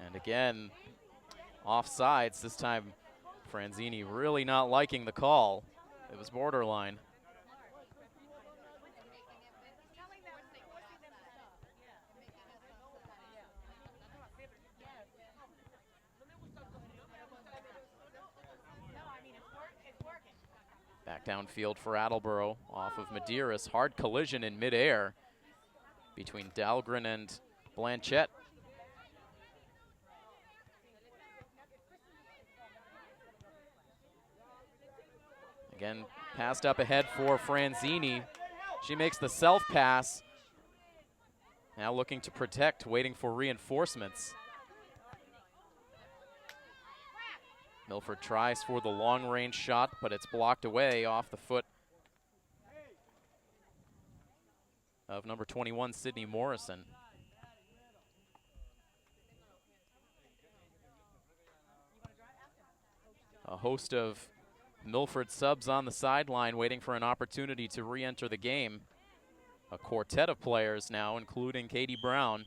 And again, offsides. This time, Franzini really not liking the call. It was borderline. Back downfield for Attleboro, off of Medeiros. Hard collision in midair between Dahlgren and Blanchette. Again, passed up ahead for Franzini. She makes the self pass. Now looking to protect, waiting for reinforcements. Milford tries for the long-range shot, but it's blocked away off the foot of number 21, Sydney Morrison. A host of Milford subs on the sideline waiting for an opportunity to re-enter the game. A quartet of players now, including Katie Brown.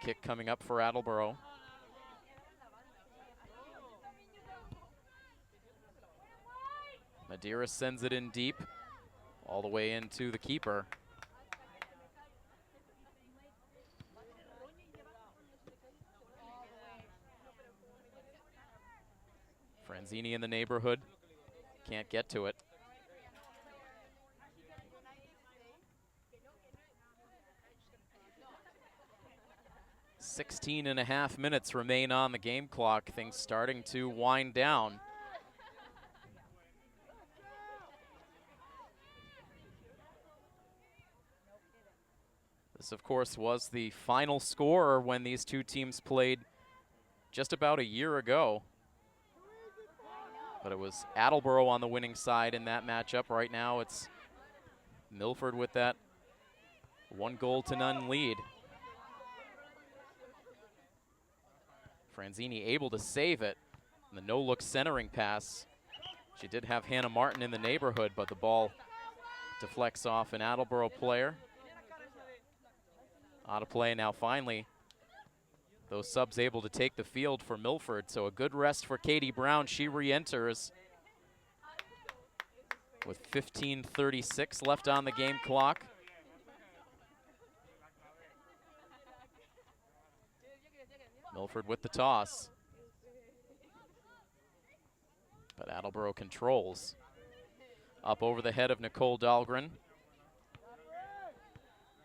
kick coming up for Attleboro. Madeira sends it in deep, all the way into the keeper. Franzini in the neighborhood, can't get to it. 16.5 minutes remain on the game clock. Things starting to wind down. This, of course, was the final score when these two teams played just about a year ago. But it was Attleboro on the winning side in that matchup. Right now it's Milford with that 1-0 lead. Franzini able to save it. And the no-look centering pass. She did have Hannah Martin in the neighborhood, but the ball deflects off an Attleboro player. Out of play now finally. Those subs able to take the field for Milford, so a good rest for Katie Brown. She re-enters with 15:36 left on the game clock. Milford with the toss. But Attleboro controls. Up over the head of Nicole Dahlgren.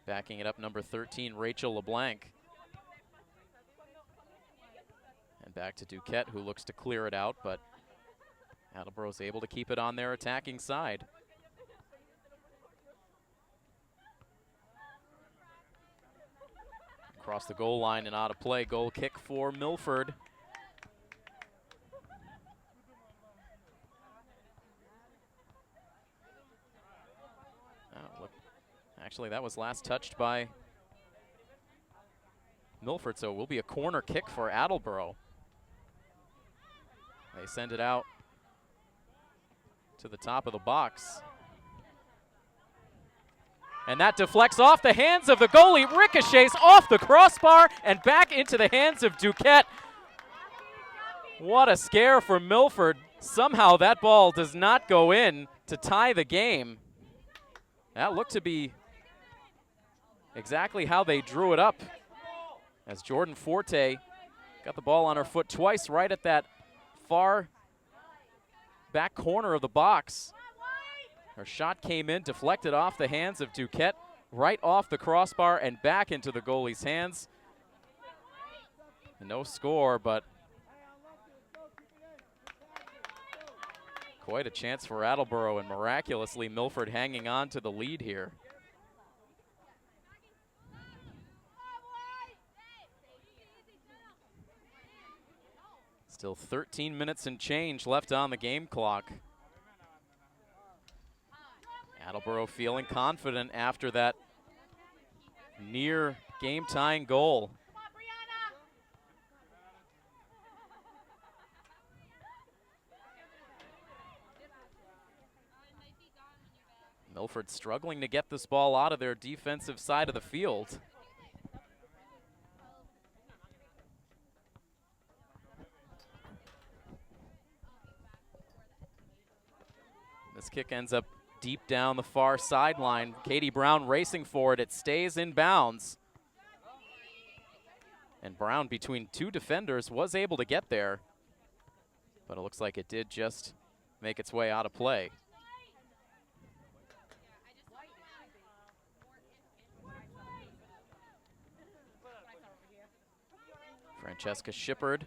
Backing it up, number 13, Rachel LeBlanc. And back to Duquette, who looks to clear it out, but Attleboro's able to keep it on their attacking side. Across the goal line and out of play. Goal kick for Milford. Oh, look. Actually, that was last touched by Milford, so it will be a corner kick for Attleboro. They send it out to the top of the box. And that deflects off the hands of the goalie, ricochets off the crossbar and back into the hands of Duquette. What a scare for Milford. Somehow that ball does not go in to tie the game. That looked to be exactly how they drew it up, as Jordan Forte got the ball on her foot twice right at that far back corner of the box. Her shot came in, deflected off the hands of Duquette, right off the crossbar and back into the goalie's hands. No score, but quite a chance for Attleboro, and miraculously Milford hanging on to the lead here. Still 13 minutes and change left on the game clock. Attleboro feeling confident after that near game-tying goal. Milford struggling to get this ball out of their defensive side of the field. This kick ends up deep down the far sideline. Katie Brown racing for it. It stays in bounds. And Brown, between two defenders, was able to get there. But it looks like it did just make its way out of play. Francesca Shippard.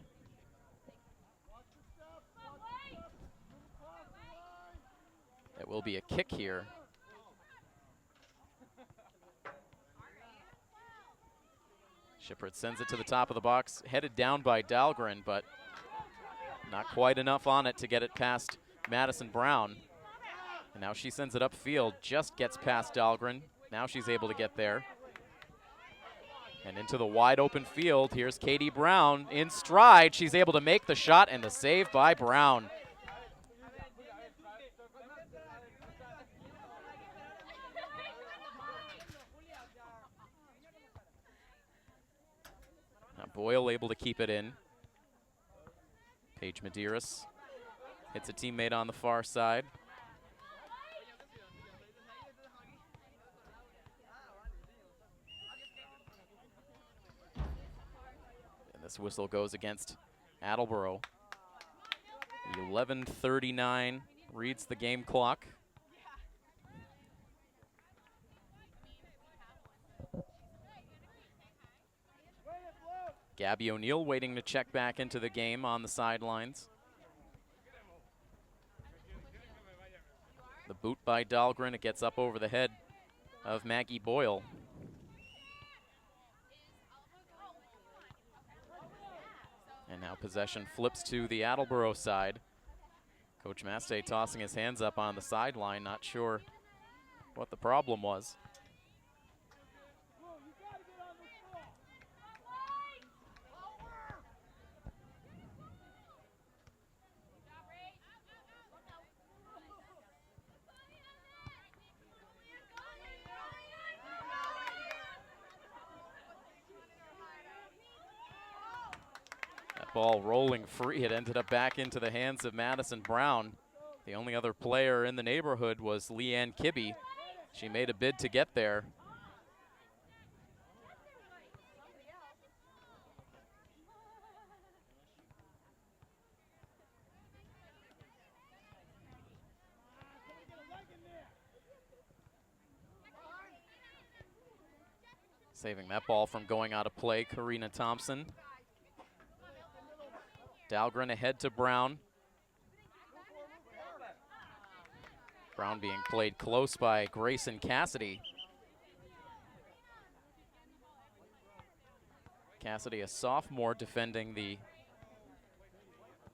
It will be a kick here. Shippard sends it to the top of the box, headed down by Dahlgren, but not quite enough on it to get it past Madison Brown. And now she sends it upfield, just gets past Dahlgren. Now she's able to get there. And into the wide open field, here's Katie Brown in stride. She's able to make the shot and the save by Brown. Boyle able to keep it in. Paige Medeiros hits a teammate on the far side. And this whistle goes against Attleboro. 11:39 reads the game clock. Gabby O'Neill waiting to check back into the game on the sidelines. The boot by Dahlgren, it gets up over the head of Maggie Boyle. And now possession flips to the Attleboro side. Coach Mastey tossing his hands up on the sideline, not sure what the problem was. Ball rolling free. It ended up back into the hands of Madison Brown. The only other player in the neighborhood was Leanne Kibbe. She made a bid to get there. Saving that ball from going out of play, Karina Thompson. Dahlgren ahead to Brown. Brown being played close by Grayson Cassidy. Cassidy, a sophomore, defending the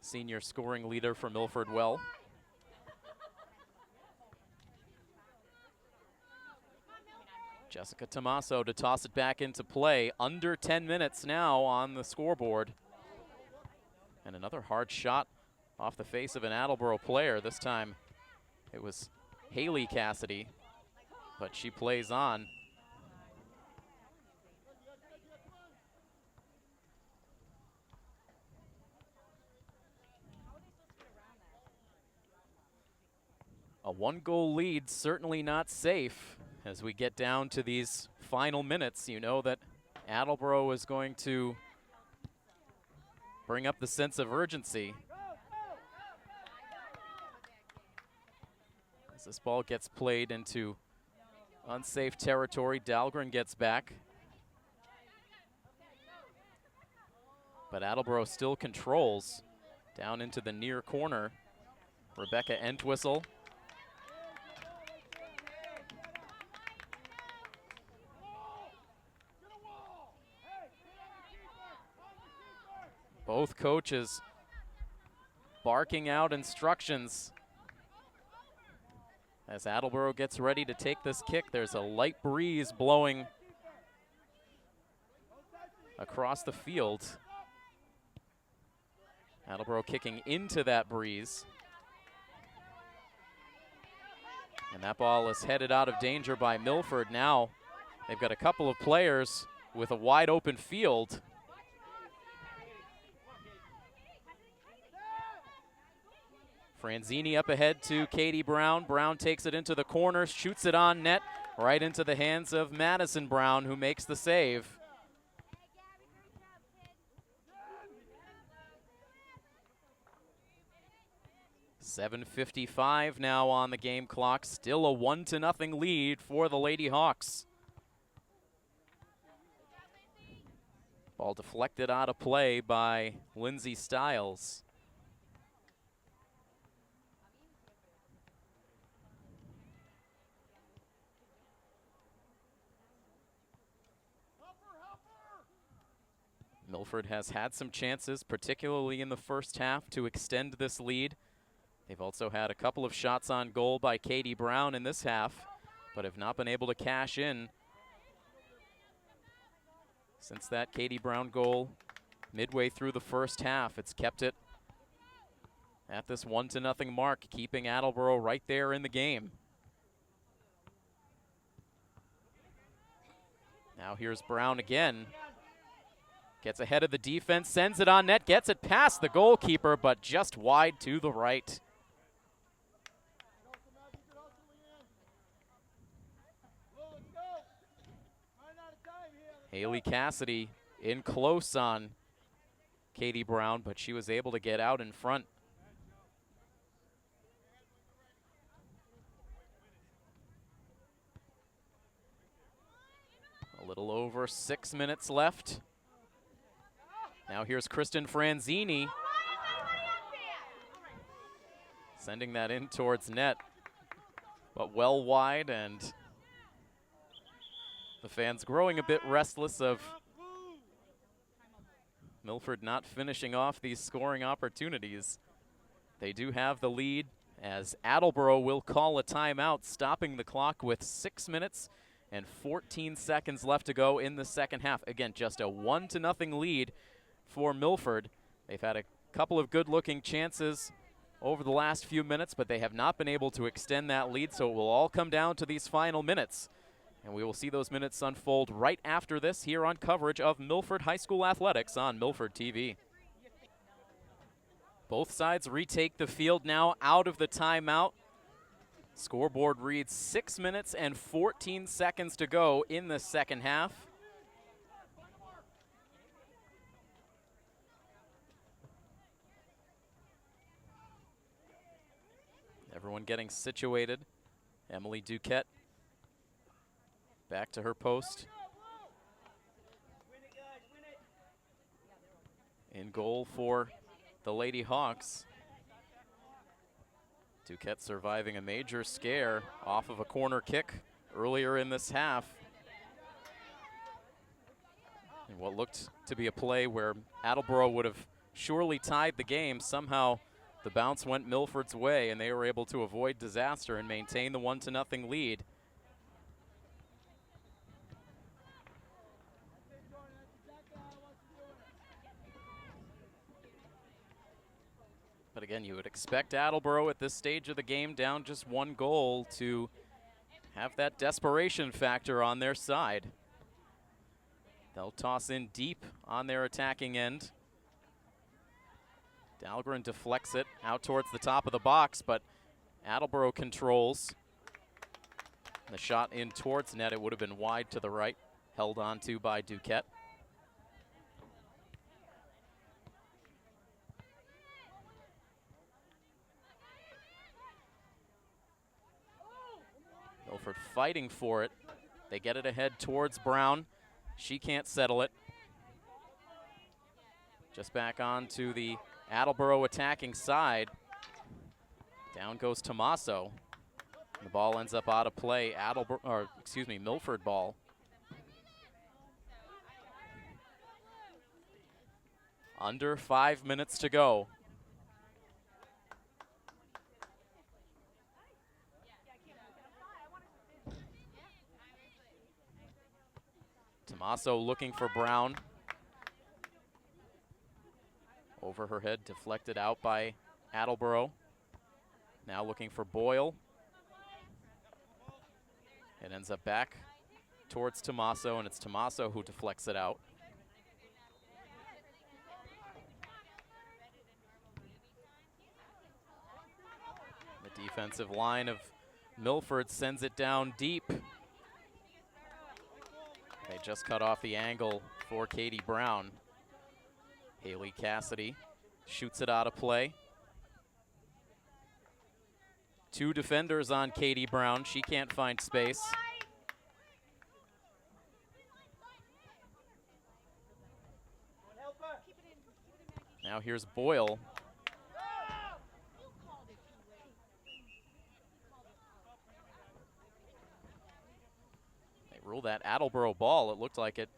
senior scoring leader for Milford well. Jessica Tomaso to toss it back into play. Under 10 minutes now on the scoreboard. And another hard shot off the face of an Attleboro player. This time it was Haley Cassidy, but she plays on. A one-goal lead, certainly not safe. As we get down to these final minutes, you know that Attleboro is going to bring up the sense of urgency. As this ball gets played into unsafe territory, Dahlgren gets back. But Attleboro still controls down into the near corner. Rebecca Entwistle. Both coaches barking out instructions as Attleboro gets ready to take this kick. There's a light breeze blowing across the field. Attleboro kicking into that breeze. And that ball is headed out of danger by Milford. Now they've got a couple of players with a wide open field. Franzini up ahead to Katie Brown. Brown takes it into the corner, shoots it on net, right into the hands of Madison Brown, who makes the save. .7:55 now on the game clock. Still a 1-0 lead for the Lady Hawks. Ball deflected out of play by Lindsay Stiles. Milford has had some chances, particularly in the first half, to extend this lead. They've also had a couple of shots on goal by Katie Brown in this half, but have not been able to cash in since that Katie Brown goal midway through the first half. It's kept it at this 1-0 mark, keeping Attleboro right there in the game. Now here's Brown again. Gets ahead of the defense, sends it on net, gets it past the goalkeeper, but just wide to the right. Haley Cassidy in close on Katie Brown, but she was able to get out in front. A little over 6 minutes left. Now here's Kristen Franzini sending that in towards net, but well wide, and the fans growing a bit restless of Milford not finishing off these scoring opportunities. They do have the lead as Attleboro will call a timeout, stopping the clock with 6 minutes and 14 seconds left to go in the second half. Again, just a 1-0 lead for Milford. They've had a couple of good-looking chances over the last few minutes, but they have not been able to extend that lead, so it will all come down to these final minutes. And we will see those minutes unfold right after this here on coverage of Milford High School Athletics on Milford TV. Both sides retake the field now out of the timeout. Scoreboard reads 6 minutes and 14 seconds to go in the second half. Everyone getting situated. Emily Duquette back to her post. In goal for the Lady Hawks. Duquette surviving a major scare off of a corner kick earlier in this half. And what looked to be a play where Attleboro would have surely tied the game. Somehow the bounce went Milford's way and they were able to avoid disaster and maintain the 1-0 lead. But again, you would expect Attleboro at this stage of the game, down just 1 goal, to have that desperation factor on their side. They'll toss in deep on their attacking end. Dahlgren deflects it out towards the top of the box, but Attleboro controls. The shot in towards net, it would have been wide to the right, held on to by Duquette. Milford fighting for it. They get it ahead towards Brown. She can't settle it. Just back on to the Attleboro attacking side. Down goes Tommaso. The ball ends up out of play. Milford ball. Under 5 minutes to go. Tommaso looking for Brown. Over her head, deflected out by Attleboro. Now looking for Boyle. It ends up back towards Tommaso, and it's Tommaso who deflects it out. The defensive line of Milford sends it down deep. They just cut off the angle for Katie Brown. Haley Cassidy shoots it out of play. 2 defenders on Katie Brown. She can't find space. Now here's Boyle. They ruled that Attleboro ball. It looked like it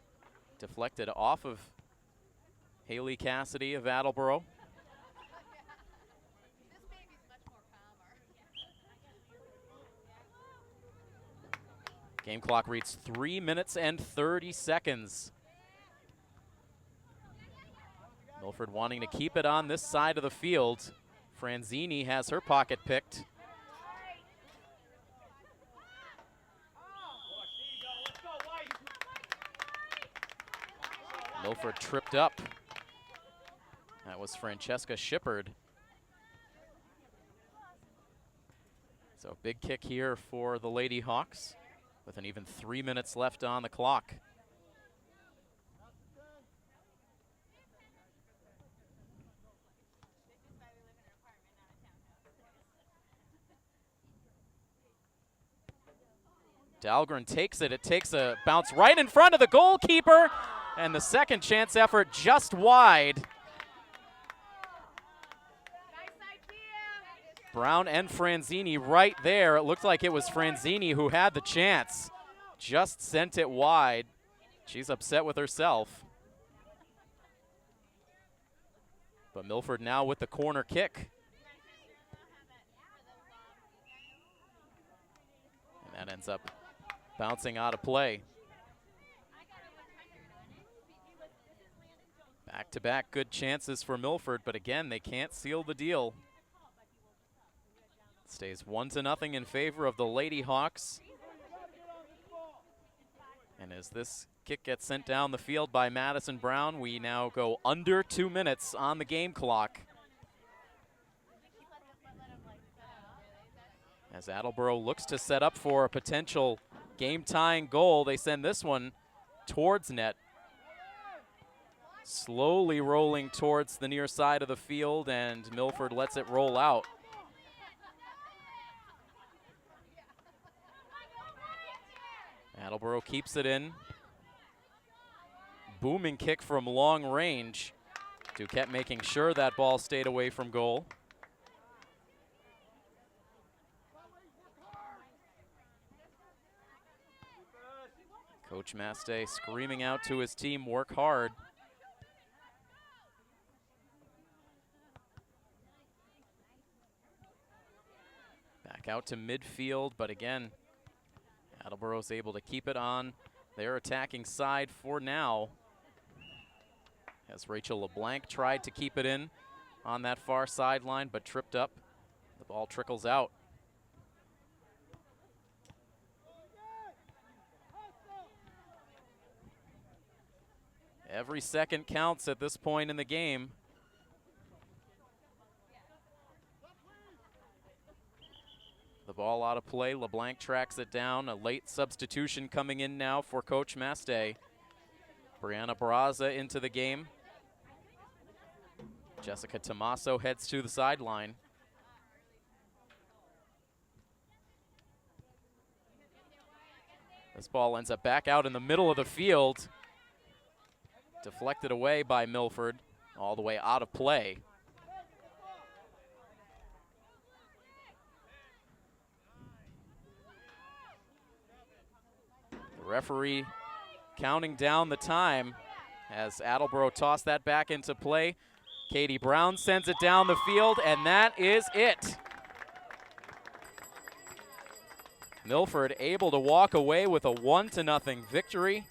deflected off of Haley Cassidy of Attleboro. Game clock reads 3 minutes and 30 seconds. Milford wanting to keep it on this side of the field. Franzini has her pocket picked. Milford tripped up. That was Francesca Shippard. So big kick here for the Lady Hawks with an even 3 minutes left on the clock. Dahlgren takes it. It takes a bounce right in front of the goalkeeper, and the second chance effort just wide. Brown and Franzini right there. It looked like it was Franzini who had the chance. Just sent it wide. She's upset with herself. But Milford now with the corner kick. And that ends up bouncing out of play. Back-to-back good chances for Milford, but again, they can't seal the deal. It stays 1-0 in favor of the Lady Hawks. And as this kick gets sent down the field by Madison Brown, we now go under 2 minutes on the game clock. As Attleboro looks to set up for a potential game-tying goal, they send this one towards net. Slowly rolling towards the near side of the field, and Milford lets it roll out. Attleboro keeps it in. Booming kick from long range. Duquette making sure that ball stayed away from goal. Coach Mastey screaming out to his team, work hard. Back out to midfield, but again, Attleboro's able to keep it on their attacking side for now. As Rachel LeBlanc tried to keep it in on that far sideline, but tripped up. The ball trickles out. Every second counts at this point in the game. The ball out of play. LeBlanc tracks it down. A late substitution coming in now for Coach Mastey. Brianna Barraza into the game. Jessica Tomaso heads to the sideline. This ball ends up back out in the middle of the field. Deflected away by Milford, all the way out of play. The referee counting down the time as Attleboro tossed that back into play. Katie Brown sends it down the field, and that is it. Milford able to walk away with a 1-0 victory.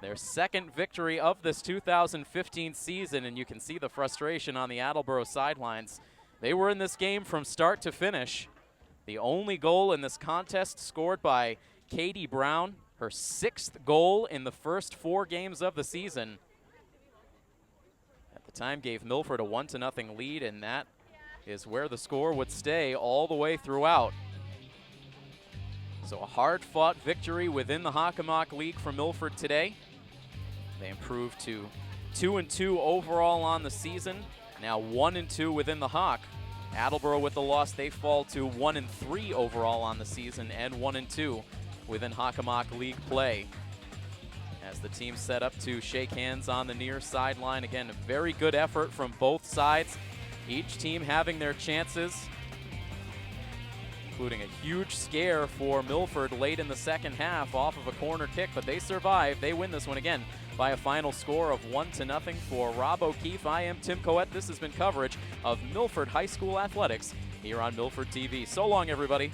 Their second victory of this 2015 season, and you can see the frustration on the Attleboro sidelines. They were in this game from start to finish. The only goal in this contest scored by Katie Brown, her 6th goal in the first 4 games of the season. At the time gave Milford a 1-0 lead, and that is where the score would stay all the way throughout. So a hard-fought victory within the Hockomock League for Milford today. They improved to 2-2 overall on the season, now 1-2 within the Hawk. Attleboro with the loss, they fall to 1-3 overall on the season and 1-2 within Hockomock League play. As the team set up to shake hands on the near sideline. Again, a very good effort from both sides. Each team having their chances, including a huge scare for Milford late in the second half off of a corner kick, but they survive. They win this one again by a final score of 1-0. For Rob O'Keefe, I am Tim Coette. This has been coverage of Milford High School athletics here on Milford TV. So long, everybody.